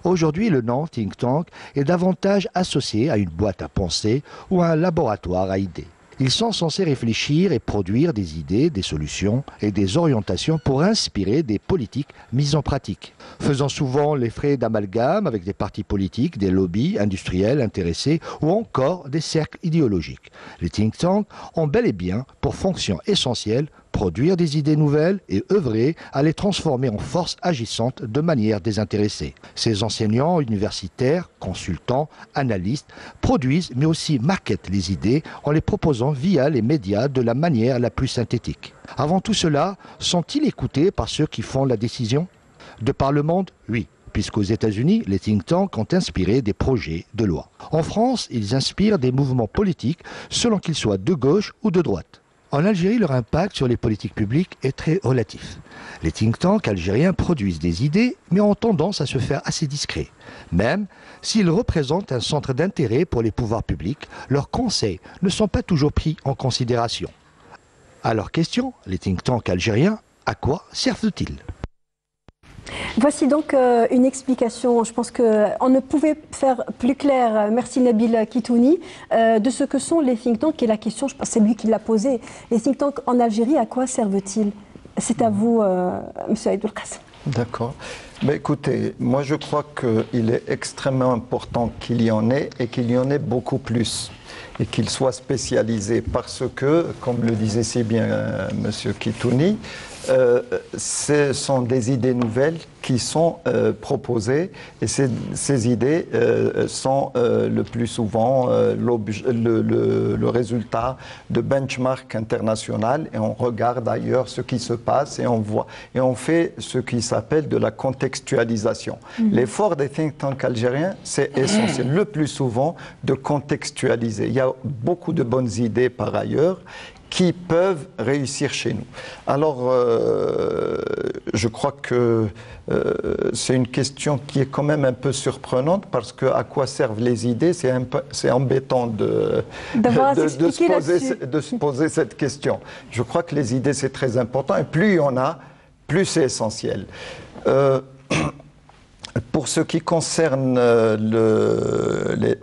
Aujourd'hui, le nom think tank est davantage associé à une boîte à pensée ou à un laboratoire à idées. Ils sont censés réfléchir et produire des idées, des solutions et des orientations pour inspirer des politiques mises en pratique. Faisant souvent les frais d'amalgame avec des partis politiques, des lobbies industriels intéressés ou encore des cercles idéologiques. Les think tanks ont bel et bien pour fonction essentielle produire des idées nouvelles et œuvrer à les transformer en force agissante de manière désintéressée. Ces enseignants universitaires, consultants, analystes produisent mais aussi marketent les idées en les proposant via les médias de la manière la plus synthétique. Avant tout cela, sont-ils écoutés par ceux qui font la décision? De par le monde, oui, puisqu'aux États-Unis, les think tanks ont inspiré des projets de loi. En France, ils inspirent des mouvements politiques selon qu'ils soient de gauche ou de droite. En Algérie, leur impact sur les politiques publiques est très relatif. Les think tanks algériens produisent des idées, mais ont tendance à se faire assez discrets. Même s'ils représentent un centre d'intérêt pour les pouvoirs publics, leurs conseils ne sont pas toujours pris en considération. Alors question, les think tanks algériens, à quoi servent-ils ? Voici donc une explication, je pense qu'on ne pouvait faire plus clair, merci Nabil Kitouni, de ce que sont les think tanks. Et la question, je pense que c'est lui qui l'a posée. Les think tanks en Algérie, à quoi servent-ils? C'est à vous, M. Aïdoul Qassem. D'accord. Mais écoutez, moi je crois qu'il est extrêmement important qu'il y en ait et qu'il y en ait beaucoup plus. Et qu'il soit spécialisé parce que, comme le disait si bien M. Kitouni, ce sont des idées nouvelles qui sont proposées et ces idées sont le plus souvent le résultat de benchmarks internationaux et on regarde ailleurs ce qui se passe et on voit et on fait ce qui s'appelle de la contextualisation. L'effort des think tanks algériens, c'est essentiel, le plus souvent de contextualiser. Il y a beaucoup de bonnes idées par ailleurs qui peuvent réussir chez nous. Alors, je crois que c'est une question qui est quand même un peu surprenante parce que à quoi servent les idées, c'est embêtant de se poser cette question. Je crois que les idées, c'est très important et plus il y en a, plus c'est essentiel. Pour ce qui concerne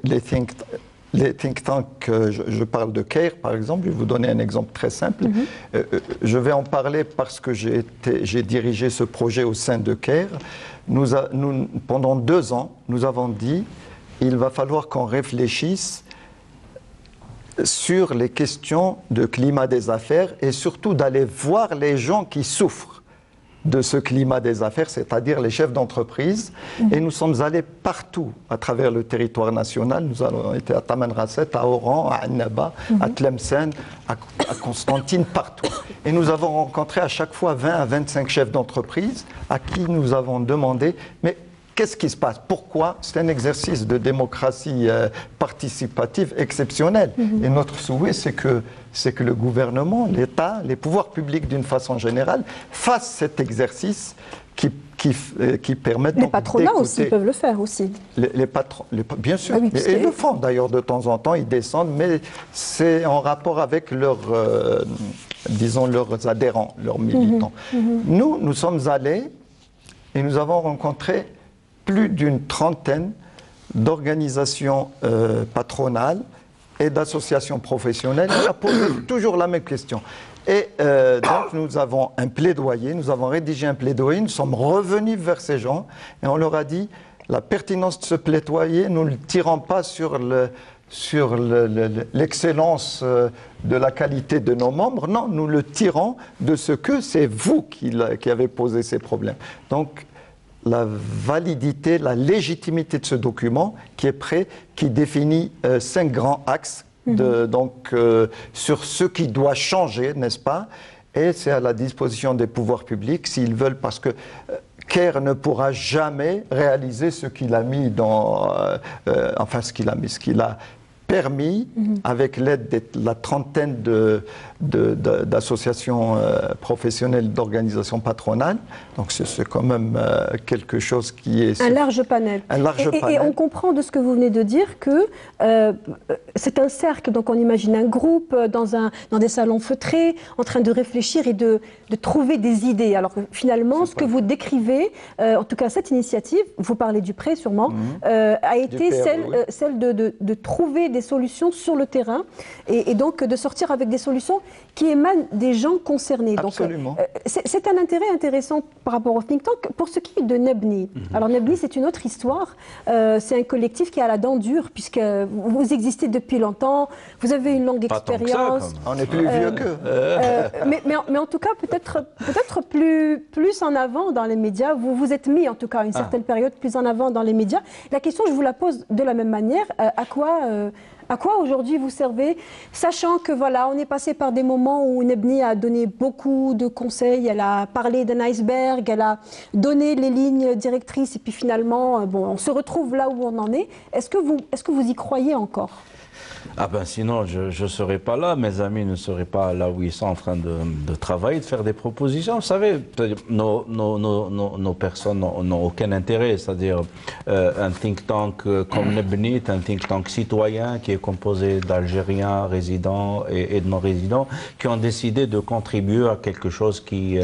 les think tanks, je parle de CAIR par exemple, je vais vous donner un exemple très simple. Je vais en parler parce que j'ai dirigé ce projet au sein de CAIR. Pendant 2 ans, nous avons dit il va falloir qu'on réfléchisse sur les questions de climat des affaires et surtout d'aller voir les gens qui souffrent de ce climat des affaires, c'est-à-dire les chefs d'entreprise. Et nous sommes allés partout à travers le territoire national. Nous avons été à Tamanrasset, à Oran, à Annaba, à Tlemcen, à Constantine, partout. Et nous avons rencontré à chaque fois 20 à 25 chefs d'entreprise à qui nous avons demandé « mais qu'est-ce qui se passe? Pourquoi? » C'est un exercice de démocratie participative exceptionnel. Et notre souhait, c'est que le gouvernement, l'État, les pouvoirs publics d'une façon générale fassent cet exercice qui permet Les patronats aussi peuvent le faire aussi. Les patrons, bien sûr. Ah oui, et ils le font d'ailleurs de temps en temps, ils descendent, mais c'est en rapport avec disons leurs adhérents, leurs militants. Nous sommes allés et nous avons rencontré plus d'une trentaine d'organisations patronales et d'associations professionnelles. On a posé toujours la même question. Et donc nous avons un plaidoyer, nous avons rédigé un plaidoyer, nous sommes revenus vers ces gens et on leur a dit la pertinence de ce plaidoyer, nous ne le tirons pas sur l'excellence de la qualité de nos membres, non, nous le tirons de ce que c'est vous qui avez posé ces problèmes. Donc, la validité, la légitimité de ce document qui est prêt, qui définit 5 grands axes sur ce qui doit changer, n'est-ce pas? Et c'est à la disposition des pouvoirs publics s'ils veulent, parce que CAIR ne pourra jamais réaliser ce qu'il a mis ce qu'il a permis, avec l'aide de la trentaine d'associations professionnelles, d'organisations patronales. Donc c'est quand même quelque chose qui est... Un large panel. Et on comprend de ce que vous venez de dire que c'est un cercle, donc on imagine un groupe dans des salons feutrés, en train de réfléchir et de trouver des idées. Alors que finalement, ce que vous décrivez, en tout cas cette initiative, vous parlez du prêt sûrement, a été celle de trouver des solutions sur le terrain et donc de sortir avec des solutions qui émanent des gens concernés. Absolument. Donc, c'est un intérêt intéressant par rapport au think tank. Pour ce qui est de Nebni, alors Nebni c'est une autre histoire, c'est un collectif qui a la dent dure puisque vous existez depuis longtemps, vous avez une longue expérience. On est plus vieux qu'eux. Mais en tout cas peut-être plus en avant dans les médias, vous vous êtes mis en tout cas à une certaine période plus en avant dans les médias. La question je vous la pose de la même manière, à quoi aujourd'hui vous servez, sachant que voilà, on est passé par des moments où Nebni a donné beaucoup de conseils, elle a parlé d'un iceberg, elle a donné les lignes directrices et puis finalement, on se retrouve là où on en est. Est-ce que vous y croyez encore ? Ah ben sinon, je ne serais pas là, mes amis ne seraient pas là où ils sont en train de travailler, de faire des propositions. Vous savez, nos personnes n'ont aucun intérêt. C'est-à-dire un think tank comme Nebnit, un think tank citoyen qui est composé d'Algériens résidents et de non-résidents, qui ont décidé de contribuer à quelque chose qui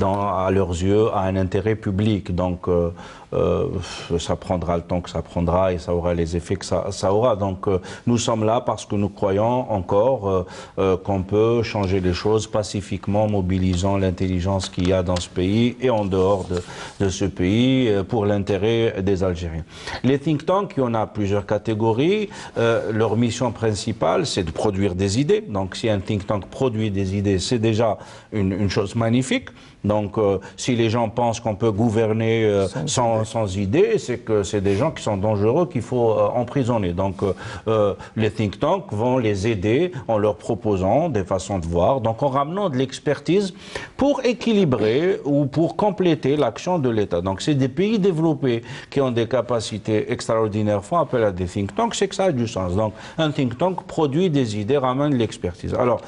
à leurs yeux, a un intérêt public. Donc, ça prendra le temps que ça prendra et ça aura les effets que ça aura. Donc, nous sommes là parce que nous croyons encore qu'on peut changer les choses pacifiquement, en mobilisant l'intelligence qu'il y a dans ce pays et en dehors de ce pays pour l'intérêt des Algériens. Les think tanks, il y en a plusieurs catégories. Leur mission principale, c'est de produire des idées. Donc, si un think tank produit des idées, c'est déjà une chose magnifique. Donc, si les gens pensent qu'on peut gouverner sans idées, c'est que c'est des gens qui sont dangereux, qu'il faut emprisonner. Donc, les think tanks vont les aider en leur proposant des façons de voir, donc en ramenant de l'expertise pour équilibrer ou pour compléter l'action de l'État. Donc, c'est des pays développés qui ont des capacités extraordinaires, font appel à des think tanks, c'est que ça a du sens. Donc, un think tank produit des idées, ramène de l'expertise. Alors,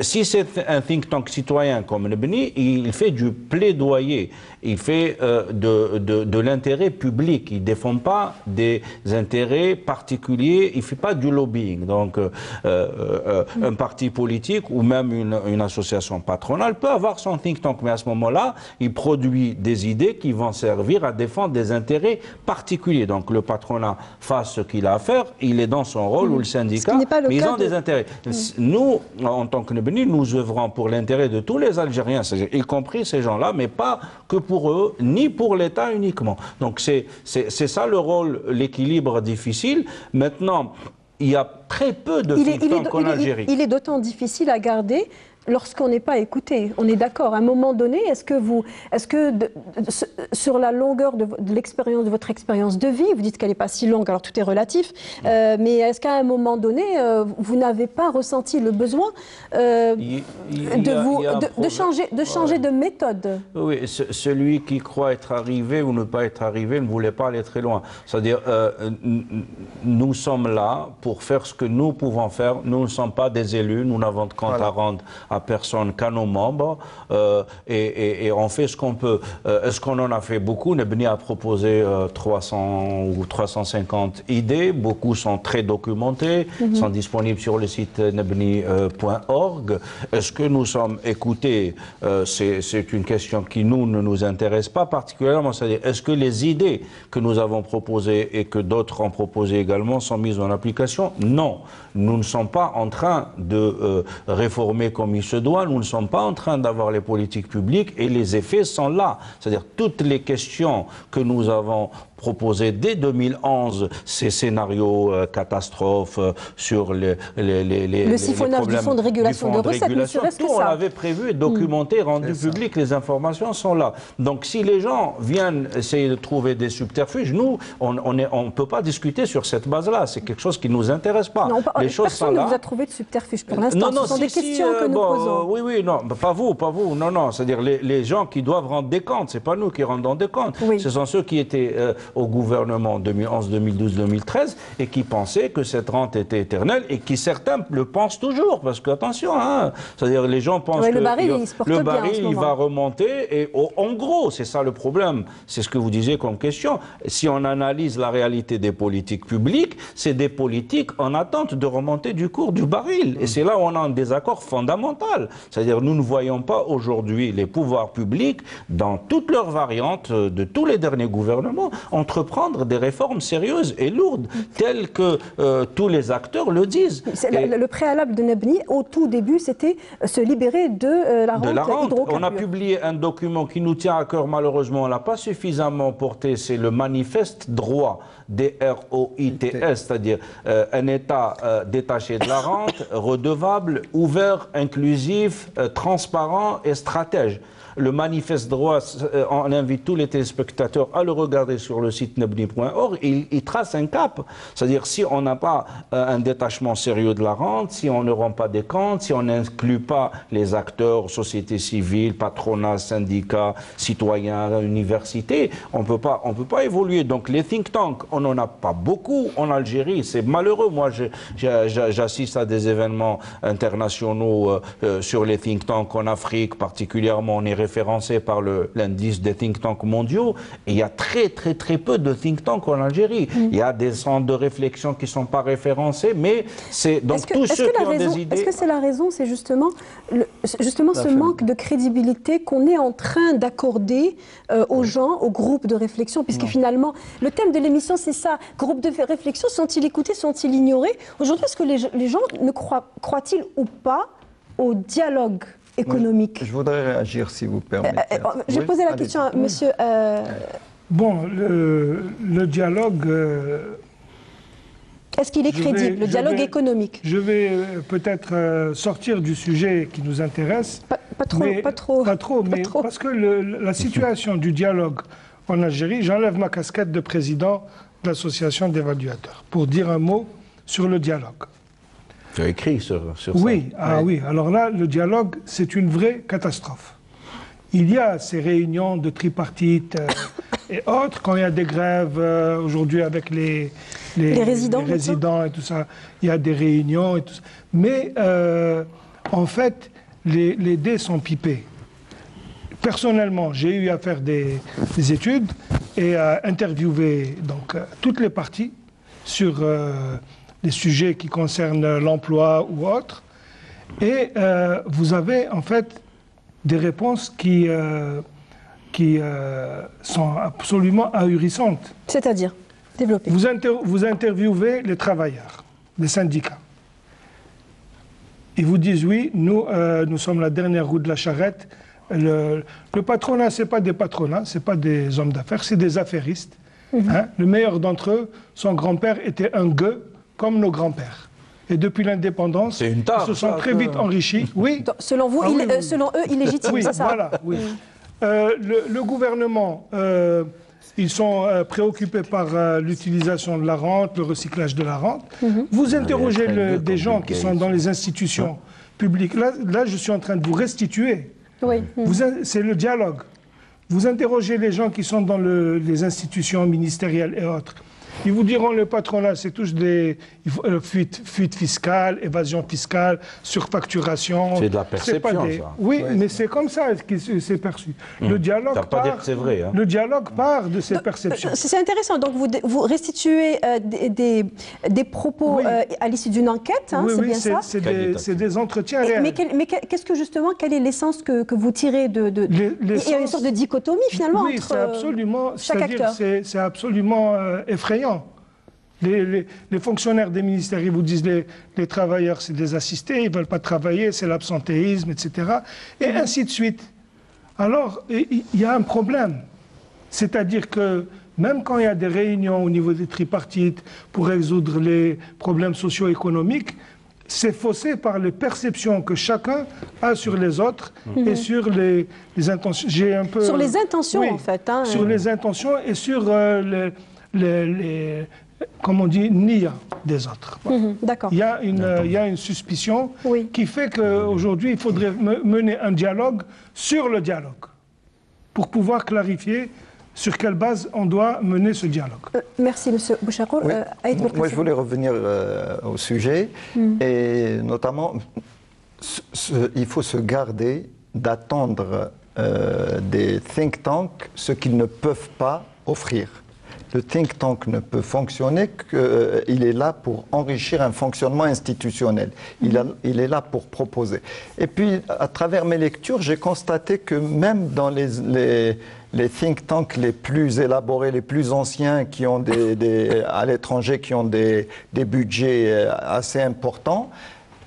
si c'est un think tank citoyen comme le Beni, il fait du plaidoyer, il fait de l'intérêt public, il ne défend pas des intérêts particuliers, il ne fait pas du lobbying. Donc un parti politique ou même une association patronale peut avoir son think tank, mais à ce moment-là, il produit des idées qui vont servir à défendre des intérêts particuliers. Donc le patronat fasse ce qu'il a à faire, il est dans son rôle, ou le syndicat, mais ils ont des intérêts. Nous, en tant que Nebni, nous œuvrons pour l'intérêt de tous les Algériens, c'est-à-dire y compris ces gens-là, mais pas que pour eux, ni pour l'État uniquement. Donc c'est ça le rôle, l'équilibre difficile. Maintenant, il y a très peu de think tanks en Algérie. Il est d'autant difficile à garder lorsqu'on n'est pas écouté. On est d'accord. À un moment donné, est-ce que sur la longueur de l'expérience, de votre expérience de vie, vous dites qu'elle n'est pas si longue, alors tout est relatif, mais est-ce qu'à un moment donné, vous n'avez pas ressenti le besoin de changer de méthode? Oui, celui qui croit être arrivé ou ne pas être arrivé ne voulait pas aller très loin. C'est-à-dire, nous sommes là pour faire ce que nous pouvons faire. Nous ne sommes pas des élus, nous n'avons de compte à rendre à personne qu'à nos membres et on fait ce qu'on peut. Est-ce qu'on en a fait beaucoup? Nebni a proposé 300 ou 350 idées, beaucoup sont très documentées, sont disponibles sur le site nebni.org. Est-ce que nous sommes écoutés? C'est une question qui ne nous intéresse pas particulièrement, c'est-à-dire est-ce que les idées que nous avons proposées et que d'autres ont proposées également sont mises en application? Non. Nous ne sommes pas en train de réformer comme il se doit, nous ne sommes pas en train d'avoir les politiques publiques et les effets sont là. C'est-à-dire toutes les questions que nous avons proposé dès 2011, ces scénarios catastrophes sur le siphonnage du fonds de régulation de recettes, ne serait-ce que ça. On l'avait prévu et documenté, rendu public, les informations sont là. Donc si les gens viennent essayer de trouver des subterfuges, nous, on ne peut pas discuter sur cette base-là. C'est quelque chose qui ne nous intéresse pas. Non, personne ne vous a trouvé de subterfuge pour l'instant. Ce sont des questions que nous posons. Oui, non, pas vous. Non. C'est-à-dire les gens qui doivent rendre des comptes, c'est pas nous qui rendons des comptes. Oui. Ce sont ceux qui étaient au gouvernement en 2011, 2012, 2013 et qui pensaient que cette rente était éternelle et qui certains le pensent toujours parce que attention, c'est-à-dire les gens pensent que le baril il va remonter et en gros c'est ça le problème, c'est ce que vous disiez comme question. Si on analyse la réalité des politiques publiques, c'est des politiques en attente de remonter du cours du baril et c'est là où on a un désaccord fondamental. C'est-à-dire nous ne voyons pas aujourd'hui les pouvoirs publics dans toutes leurs variantes de tous les derniers gouvernements entreprendre des réformes sérieuses et lourdes, telles que tous les acteurs le disent. Le préalable de Nebni, au tout début, c'était se libérer de la rente hydrocarbures. On a publié un document qui nous tient à cœur, malheureusement, on ne l'a pas suffisamment porté, c'est le manifeste droit, DROITS, c'est-à-dire un État détaché de la rente, redevable, ouvert, inclusif, transparent et stratège. Le manifeste droit, on invite tous les téléspectateurs à le regarder sur le le site nebni.org, il trace un cap. C'est-à-dire, si on n'a pas un détachement sérieux de la rente, si on ne rend pas des comptes, si on n'inclut pas les acteurs, société civile, patronat, syndicats, citoyens, universités, on peut pas évoluer. Donc les think tanks, on n'en a pas beaucoup en Algérie. C'est malheureux. Moi, j'assiste à des événements internationaux sur les think tanks en Afrique, particulièrement. On est référencé par l'indice des think tanks mondiaux. Et il y a très peu de think tanks en Algérie. Il y a des centres de réflexion qui ne sont pas référencés, mais c'est donc tous ceux qui ont des idées. Est-ce que c'est la raison, c'est justement ce manque de crédibilité qu'on est en train d'accorder aux gens, aux groupes de réflexion, puisque finalement, le thème de l'émission, c'est ça. Groupes de réflexion, sont-ils écoutés, sont-ils ignorés? Aujourd'hui, est-ce que les gens ne croient-ils ou pas au dialogue économique? Je voudrais réagir, si vous permettez. J'ai posé la question à monsieur... Bon, le dialogue... Est-ce qu'il est crédible, le dialogue économique? Je vais peut-être sortir du sujet qui nous intéresse. Pas trop, parce que la situation du dialogue en Algérie, j'enlève ma casquette de président de l'association d'évaluateurs pour dire un mot sur le dialogue. Tu as écrit sur ça. Oui, oui. Alors là, le dialogue, c'est une vraie catastrophe. Il y a ces réunions de tripartite et autres, quand il y a des grèves, aujourd'hui avec les résidents et tout ça, il y a des réunions et tout ça. Mais en fait, les dés sont pipés. Personnellement, j'ai eu à faire des études et à interviewer donc, toutes les parties sur les sujets qui concernent l'emploi ou autres. Et vous avez en fait des réponses qui sont absolument ahurissantes. C'est-à-dire, développez. Vous interviewez les travailleurs, les syndicats. Ils vous disent oui, nous sommes la dernière roue de la charrette. Le patronat, ce n'est pas des patronats, ce n'est pas des hommes d'affaires, c'est des affairistes. Hein? Le meilleur d'entre eux, son grand-père était un gueux comme nos grands-pères. Et depuis l'indépendance, ils se sont très vite enrichis. Oui. Selon vous, selon eux, illégitime, oui, c'est ça? Voilà, oui. Le gouvernement, ils sont préoccupés par l'utilisation de la rente, le recyclage de la rente. Vous interrogez des gens qui sont dans les institutions publiques. Là, je suis en train de vous restituer. Oui. C'est le dialogue. Vous interrogez les gens qui sont dans les institutions ministérielles et autres. Ils vous diront le patronat, c'est tous des fuites fiscales, évasion fiscale, surfacturation. C'est de la perception, ça. Oui, mais c'est comme ça que c'est perçu. Le dialogue ça veut pas dire que c'est vrai. Hein. Le dialogue part de ces perceptions. C'est intéressant. Donc vous restituez des propos à l'issue d'une enquête, hein, c'est bien ça? C'est des entretiens réels. Mais qu'est-ce que justement, quelle est l'essence que vous tirez de... Il y a une sorte de dichotomie finalement entre chaque acteur. C'est absolument effrayant. Les fonctionnaires des ministères, ils vous disent les travailleurs, c'est des assistés, ils ne veulent pas travailler, c'est l'absentéisme, etc. Et ainsi de suite. Alors, il y a un problème. C'est-à-dire que même quand il y a des réunions au niveau des tripartites pour résoudre les problèmes socio-économiques, c'est faussé par les perceptions que chacun a sur les autres et sur les intentions. Sur les intentions, en fait. Hein, sur les intentions et sur comme on dit, nia des autres. D'accord. Il y a une suspicion qui fait qu'aujourd'hui, il faudrait mener un dialogue sur le dialogue pour pouvoir clarifier sur quelle base on doit mener ce dialogue. Merci, M. Bouchakour. Moi, je voulais revenir au sujet, et notamment, il faut se garder d'attendre des think tanks ce qu'ils ne peuvent pas offrir. Le think tank ne peut fonctionner qu'il est là pour enrichir un fonctionnement institutionnel. Il est là pour proposer. Et puis, à travers mes lectures, j'ai constaté que même dans les think tanks les plus élaborés, les plus anciens, qui ont à l'étranger, qui ont des budgets assez importants,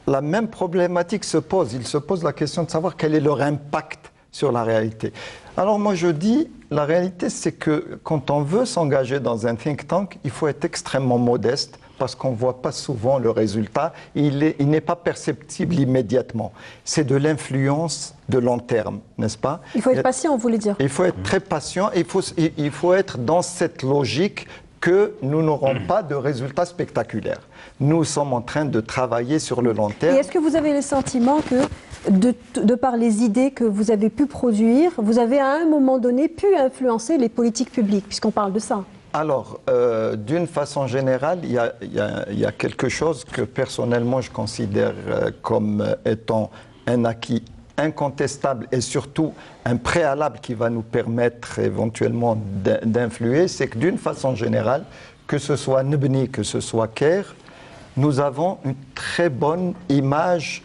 la même problématique se pose. Il se pose la question de savoir quel est leur impact sur la réalité. Alors moi je dis, la réalité c'est que quand on veut s'engager dans un think tank, il faut être extrêmement modeste parce qu'on ne voit pas souvent le résultat. Il n'est pas perceptible immédiatement. C'est de l'influence de long terme, n'est-ce pas? Il faut être patient, vous voulez dire? Il faut être très patient. Il faut être dans cette logique que nous n'aurons pas de résultats spectaculaires. Nous sommes en train de travailler sur le long terme. Et est-ce que vous avez le sentiment que, de par les idées que vous avez pu produire, vous avez à un moment donné pu influencer les politiques publiques, puisqu'on parle de ça? Alors, d'une façon générale, il y a quelque chose que personnellement je considère comme étant un acquis incontestable et surtout un préalable qui va nous permettre éventuellement d'influer, c'est que d'une façon générale, que ce soit Nebni, que ce soit Caire, nous avons une très bonne image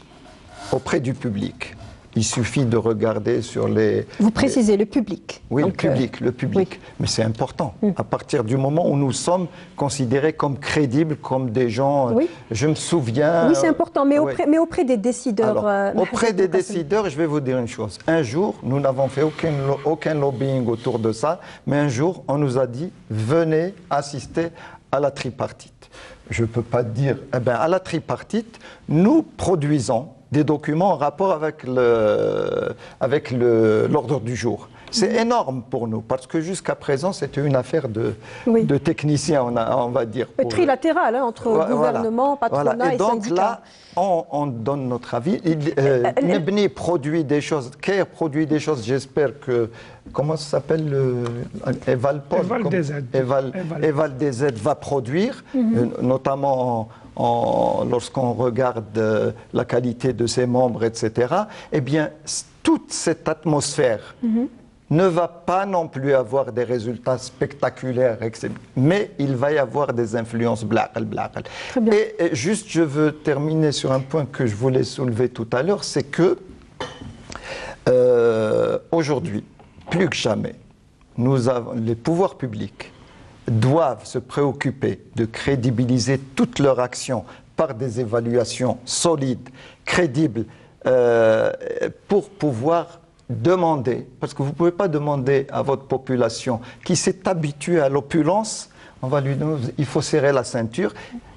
auprès du public. Il suffit de regarder sur les... Vous précisez le public. Oui, donc, le public. Oui. Mais c'est important. À partir du moment où nous sommes considérés comme crédibles, comme des gens... Oui. Je me souviens... Oui, c'est important, mais auprès des décideurs... Alors, auprès des décideurs, je vais vous dire une chose. Un jour, nous n'avons fait aucun lobbying autour de ça, mais un jour, on nous a dit, venez assister à la tripartite. Je ne peux pas dire... Eh bien, à la tripartite, nous produisons des documents en rapport avec l'ordre du jour. C'est énorme pour nous, parce que jusqu'à présent, c'était une affaire de techniciens, on va dire. Trilatéral, entre gouvernement, patronat et donc syndicats. Là, on donne notre avis. Nebni produit des choses, Caire produit des choses, j'espère que... Comment ça s'appelle Evalpol. Eval DZ va produire, notamment lorsqu'on regarde la qualité de ses membres, etc. Eh bien, toute cette atmosphère ne va pas non plus avoir des résultats spectaculaires, mais il va y avoir des influences blaqal. Et juste, je veux terminer sur un point que je voulais soulever tout à l'heure, c'est que aujourd'hui, plus que jamais, les pouvoirs publics doivent se préoccuper de crédibiliser toute leur action par des évaluations solides, crédibles, pour pouvoir demander, parce que vous ne pouvez pas demander à votre population qui s'est habituée à l'opulence, on va lui dire, il faut serrer la ceinture.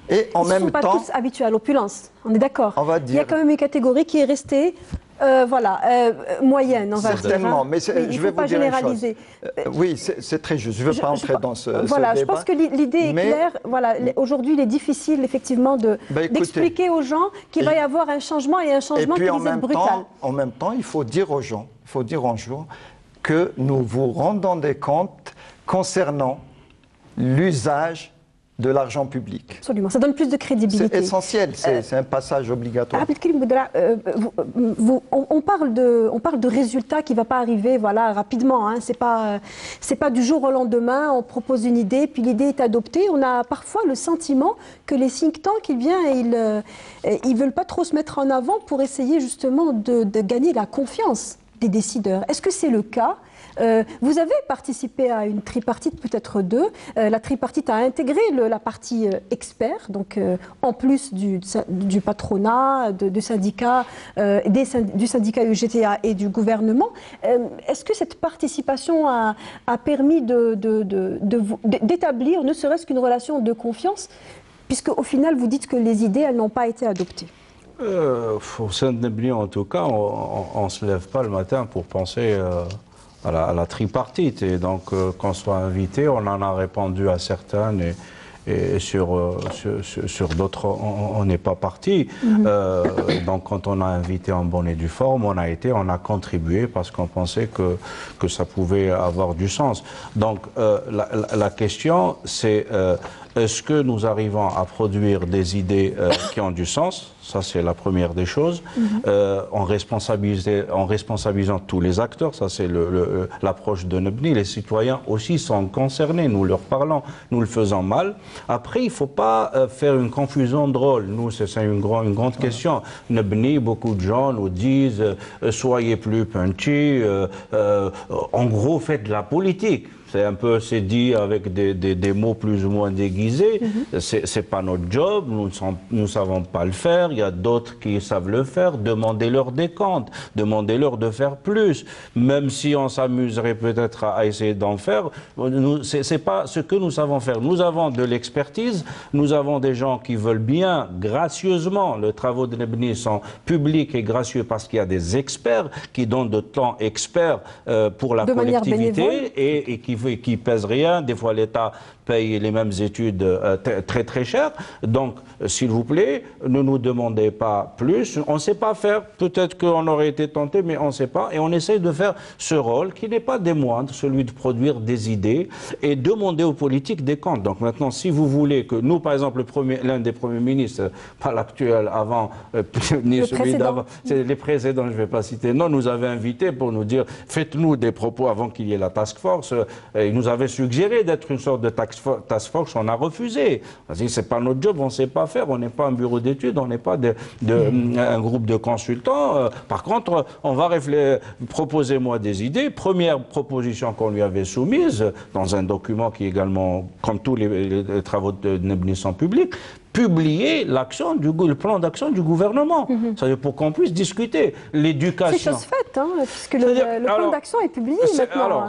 Et en même temps... Ils ne sont pas tous habitués à l'opulence, on est d'accord. Il y a quand même une catégorie qui est restée moyenne, on va dire. Certainement, mais je vais vous dire généraliser. Oui, c'est très juste. Je ne veux pas entrer dans ce débat. Je pense que l'idée est claire. Voilà, aujourd'hui, il est difficile, effectivement, d'expliquer aux gens qu'il va y avoir un changement et un changement qui risque d'être brutal. En même temps, il faut dire aux gens, que nous vous rendons des comptes concernant l'usage de l'argent public. Absolument, ça donne plus de crédibilité. C'est essentiel, c'est un passage obligatoire. On parle de résultats qui ne vont pas arriver rapidement. Hein. C'est pas du jour au lendemain, on propose une idée, puis l'idée est adoptée. On a parfois le sentiment que les think tanks, ils ne veulent pas trop se mettre en avant pour essayer justement de gagner la confiance des décideurs. Est-ce que c'est le cas ? Vous avez participé à une tripartite, peut-être deux. La tripartite a intégré la partie expert, donc en plus du patronat, du syndicat UGTA et du gouvernement. Est-ce que cette participation a permis d'établir ne serait-ce qu'une relation de confiance, puisque au final vous dites que les idées, elles n'ont pas été adoptées? Au sein de Nebni, en tout cas, on ne se lève pas le matin pour penser à la tripartite. Et donc, qu'on soit invité, on en a répondu à certaines et sur d'autres, on n'est pas parti. Donc, quand on a invité en bonne et due forme, on a contribué parce qu'on pensait que ça pouvait avoir du sens. Donc, la question, c'est est-ce que nous arrivons à produire des idées qui ont du sens? Ça, c'est la première des choses. En responsabilisant tous les acteurs, ça, c'est l'approche de Nebni. Les citoyens aussi sont concernés. Nous leur parlons, nous le faisons mal. Après, il ne faut pas faire une confusion de rôle. Nous, c'est une grande question. Nebni, beaucoup de gens nous disent soyez plus punchy. En gros, faites de la politique. c'est dit avec des mots plus ou moins déguisés. C'est pas notre job, nous ne savons pas le faire. Il y a d'autres qui savent le faire. Demandez-leur des comptes, demandez-leur de faire plus. Même si on s'amuserait peut-être à essayer d'en faire, c'est pas ce que nous savons faire. Nous avons de l'expertise, nous avons des gens qui veulent bien, gracieusement. Les travaux de Nebni sont publics et gracieux parce qu'il y a des experts qui donnent de temps experts pour la collectivité et qui pèsent rien. Des fois, l'État paye les mêmes études très très chères. Donc, s'il vous plaît, ne nous demandez pas plus. On ne sait pas faire. Peut-être qu'on aurait été tenté, mais on ne sait pas. Et on essaye de faire ce rôle qui n'est pas des moindres, celui de produire des idées et demander aux politiques des comptes. Donc maintenant, si vous voulez que nous, par exemple, l'un des premiers ministres, pas l'actuel, avant, ni celui d'avant, c'est les précédents, je ne vais pas citer, non, nous avait invités pour nous dire, faites-nous des propos avant qu'il y ait la task force. Il nous avait suggéré d'être une sorte de task force, on a refusé. C'est pas notre job, on ne sait pas faire, on n'est pas un bureau d'études, on n'est pas un groupe de consultants. Par contre, on va proposez-moi des idées. Première proposition qu'on lui avait soumise, dans un document qui également, comme tous les travaux de Nebni sont publics, publier le plan d'action du gouvernement. C'est-à-dire pour qu'on puisse discuter l'éducation. C'est chose faite, hein, puisque le plan d'action est publié maintenant. Alors,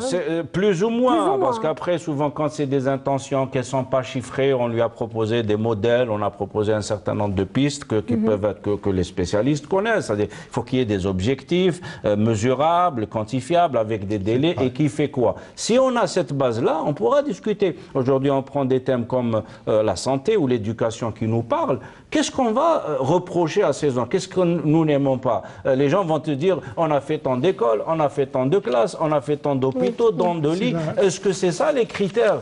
plus ou moins, parce qu'après, souvent, quand c'est des intentions qui ne sont pas chiffrées, on lui a proposé des modèles, on a proposé un certain nombre de pistes qui peuvent être que les spécialistes connaissent. C'est-à-dire il faut qu'il y ait des objectifs mesurables, quantifiables, avec des délais, et qui fait quoi. Si on a cette base-là, on pourra discuter. Aujourd'hui, on prend des thèmes comme la santé ou l'éducation qui nous parlent. Qu'est-ce qu'on va reprocher à ces gens? Qu'est-ce que nous n'aimons pas? Les gens vont te dire, on a fait tant d'écoles, on a fait tant de classes, on a fait tant d'hôpitaux, tant de lits. Est-ce que c'est ça les critères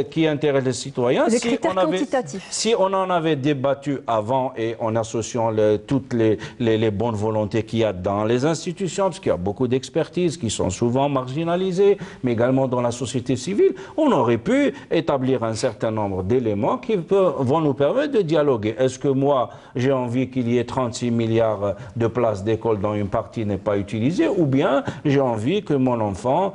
qui intéressent les citoyens? Les critères quantitatifs. Si on en avait débattu avant et en associant toutes les bonnes volontés qu'il y a dans les institutions, parce qu'il y a beaucoup d'expertises qui sont souvent marginalisées, mais également dans la société civile, on aurait pu établir un certain nombre d'éléments qui vont nous permettre de dialoguer. Est-ce que moi, j'ai envie qu'il y ait 36 milliards de places d'école dont une partie n'est pas utilisée, ou bien j'ai envie que mon enfant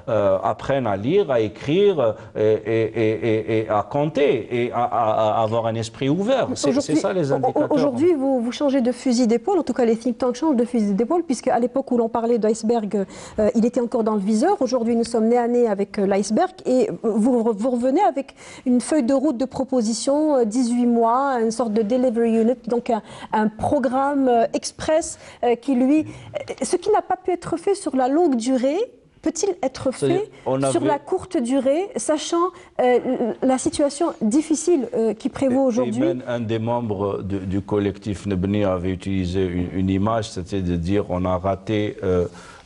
apprenne à lire, à écrire et à compter et à avoir un esprit ouvert. C'est ça les indicateurs. Aujourd'hui, vous changez de fusil d'épaule, en tout cas les think tanks changent de fusil d'épaule, puisque à l'époque où l'on parlait d'iceberg, il était encore dans le viseur. Aujourd'hui, nous sommes nez à nez avec l'iceberg et vous revenez avec une feuille de route de proposition, 18 mois, une sorte de delivery unit, donc un programme express qui lui... Ce qui n'a pas pu être fait sur la longue durée, peut-il être fait sur la courte durée, sachant la situation difficile qui prévaut aujourd'hui? Même un des membres du collectif Nebni avait utilisé une image, c'était de dire on a raté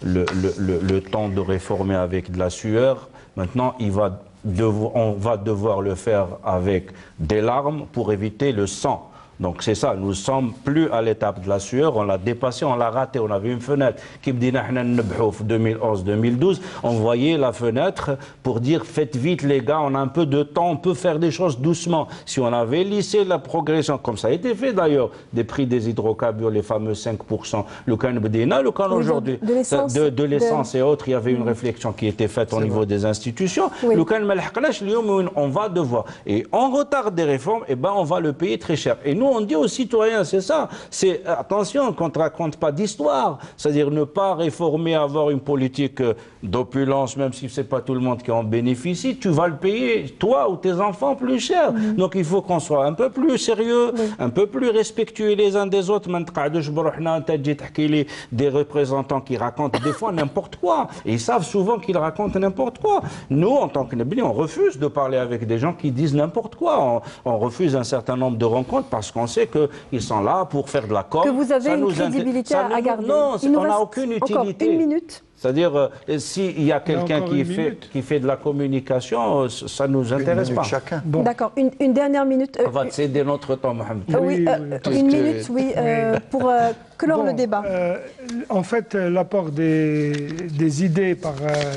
le temps de réformer avec de la sueur. Maintenant, on va devoir le faire avec des larmes pour éviter le sang. Donc c'est ça, nous ne sommes plus à l'étape de la sueur, on l'a dépassé, on l'a raté, on avait une fenêtre qui me dit 2011-2012, on voyait la fenêtre pour dire faites vite les gars, on a un peu de temps, on peut faire des choses doucement. Si on avait lissé la progression, comme ça a été fait d'ailleurs, des prix des hydrocarbures, les fameux 5%, le can Bdina, le can aujourd'hui, de l'essence et autres, il y avait une réflexion qui était faite au niveau des institutions, le can malhaqnash, on va devoir, et en retard des réformes, eh ben, on va le payer très cher. Et nous, on dit aux citoyens, c'est ça, c'est attention qu'on ne raconte pas d'histoire, c'est-à-dire ne pas réformer, avoir une politique d'opulence, même si ce n'est pas tout le monde qui en bénéficie, tu vas le payer, toi ou tes enfants, plus cher. Donc il faut qu'on soit un peu plus sérieux, un peu plus respectueux les uns des autres. Des représentants qui racontent des fois n'importe quoi, et ils savent souvent qu'ils racontent n'importe quoi. Nous, en tant que Nebni, on refuse de parler avec des gens qui disent n'importe quoi. On refuse un certain nombre de rencontres parce qu'on sait qu'ils sont là pour faire de la com. Que vous avez une crédibilité à garder. Non, on n'a aucune utilité. Encore une minute. C'est-à-dire, s'il y a quelqu'un qui fait de la communication, ça ne nous intéresse pas. Chacun. Bon. D'accord, une dernière minute. On va te céder notre temps, Mohamed. Oui, une minute, oui, pour clore le débat. En fait, l'apport des idées par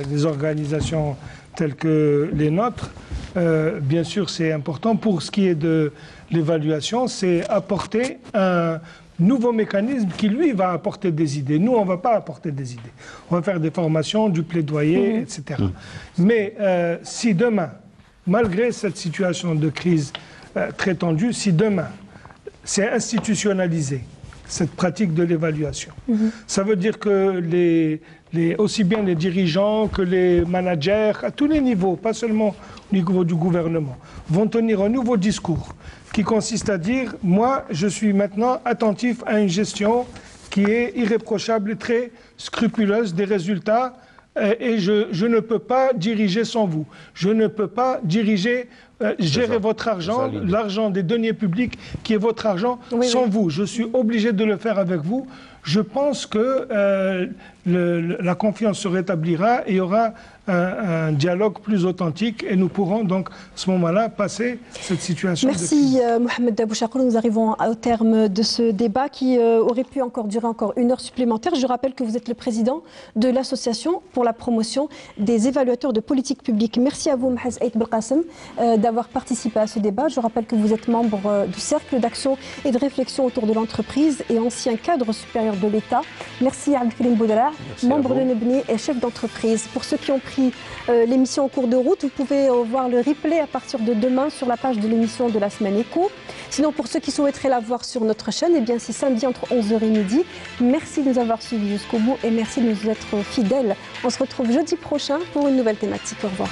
des organisations telles que les nôtres, bien sûr, c'est important. Pour ce qui est de l'évaluation, c'est apporter un nouveau mécanisme qui, lui, va apporter des idées. Nous, on ne va pas apporter des idées. On va faire des formations, du plaidoyer, etc. Mais si demain, malgré cette situation de crise très tendue, si demain, c'est institutionnalisé, cette pratique de l'évaluation, ça veut dire que aussi bien les dirigeants que les managers, à tous les niveaux, pas seulement au niveau du gouvernement, vont tenir un nouveau discours qui consiste à dire « moi, je suis maintenant attentif à une gestion qui est irréprochable et très scrupuleuse des résultats et je ne peux pas diriger sans vous. Je ne peux gérer votre argent, l'argent des deniers publics qui est votre argent, sans vous. Je suis obligé de le faire avec vous. » Je pense que la confiance se rétablira et il y aura un dialogue plus authentique et nous pourrons donc à ce moment-là passer cette situation. Merci Mohamed Dabouchakoul. Nous arrivons au terme de ce débat qui aurait pu durer encore 1 heure supplémentaire. Je rappelle que vous êtes le président de l'association pour la promotion des évaluateurs de politique publique. Merci à vous Mahez Aït Belkacem d'avoir participé à ce débat. Je rappelle que vous êtes membre du Cercle d'action et de réflexion autour de l'entreprise et ancien cadre supérieur de l'État. Merci à Abdelkarim Boudala, membre de Nebni et chef d'entreprise. Pour ceux qui ont pris l'émission en cours de route, vous pouvez voir le replay à partir de demain sur la page de l'émission de la semaine Écho. Sinon, pour ceux qui souhaiteraient la voir sur notre chaîne, eh bien c'est samedi entre 11h et midi. Merci de nous avoir suivis jusqu'au bout et merci de nous être fidèles. On se retrouve jeudi prochain pour une nouvelle thématique. Au revoir.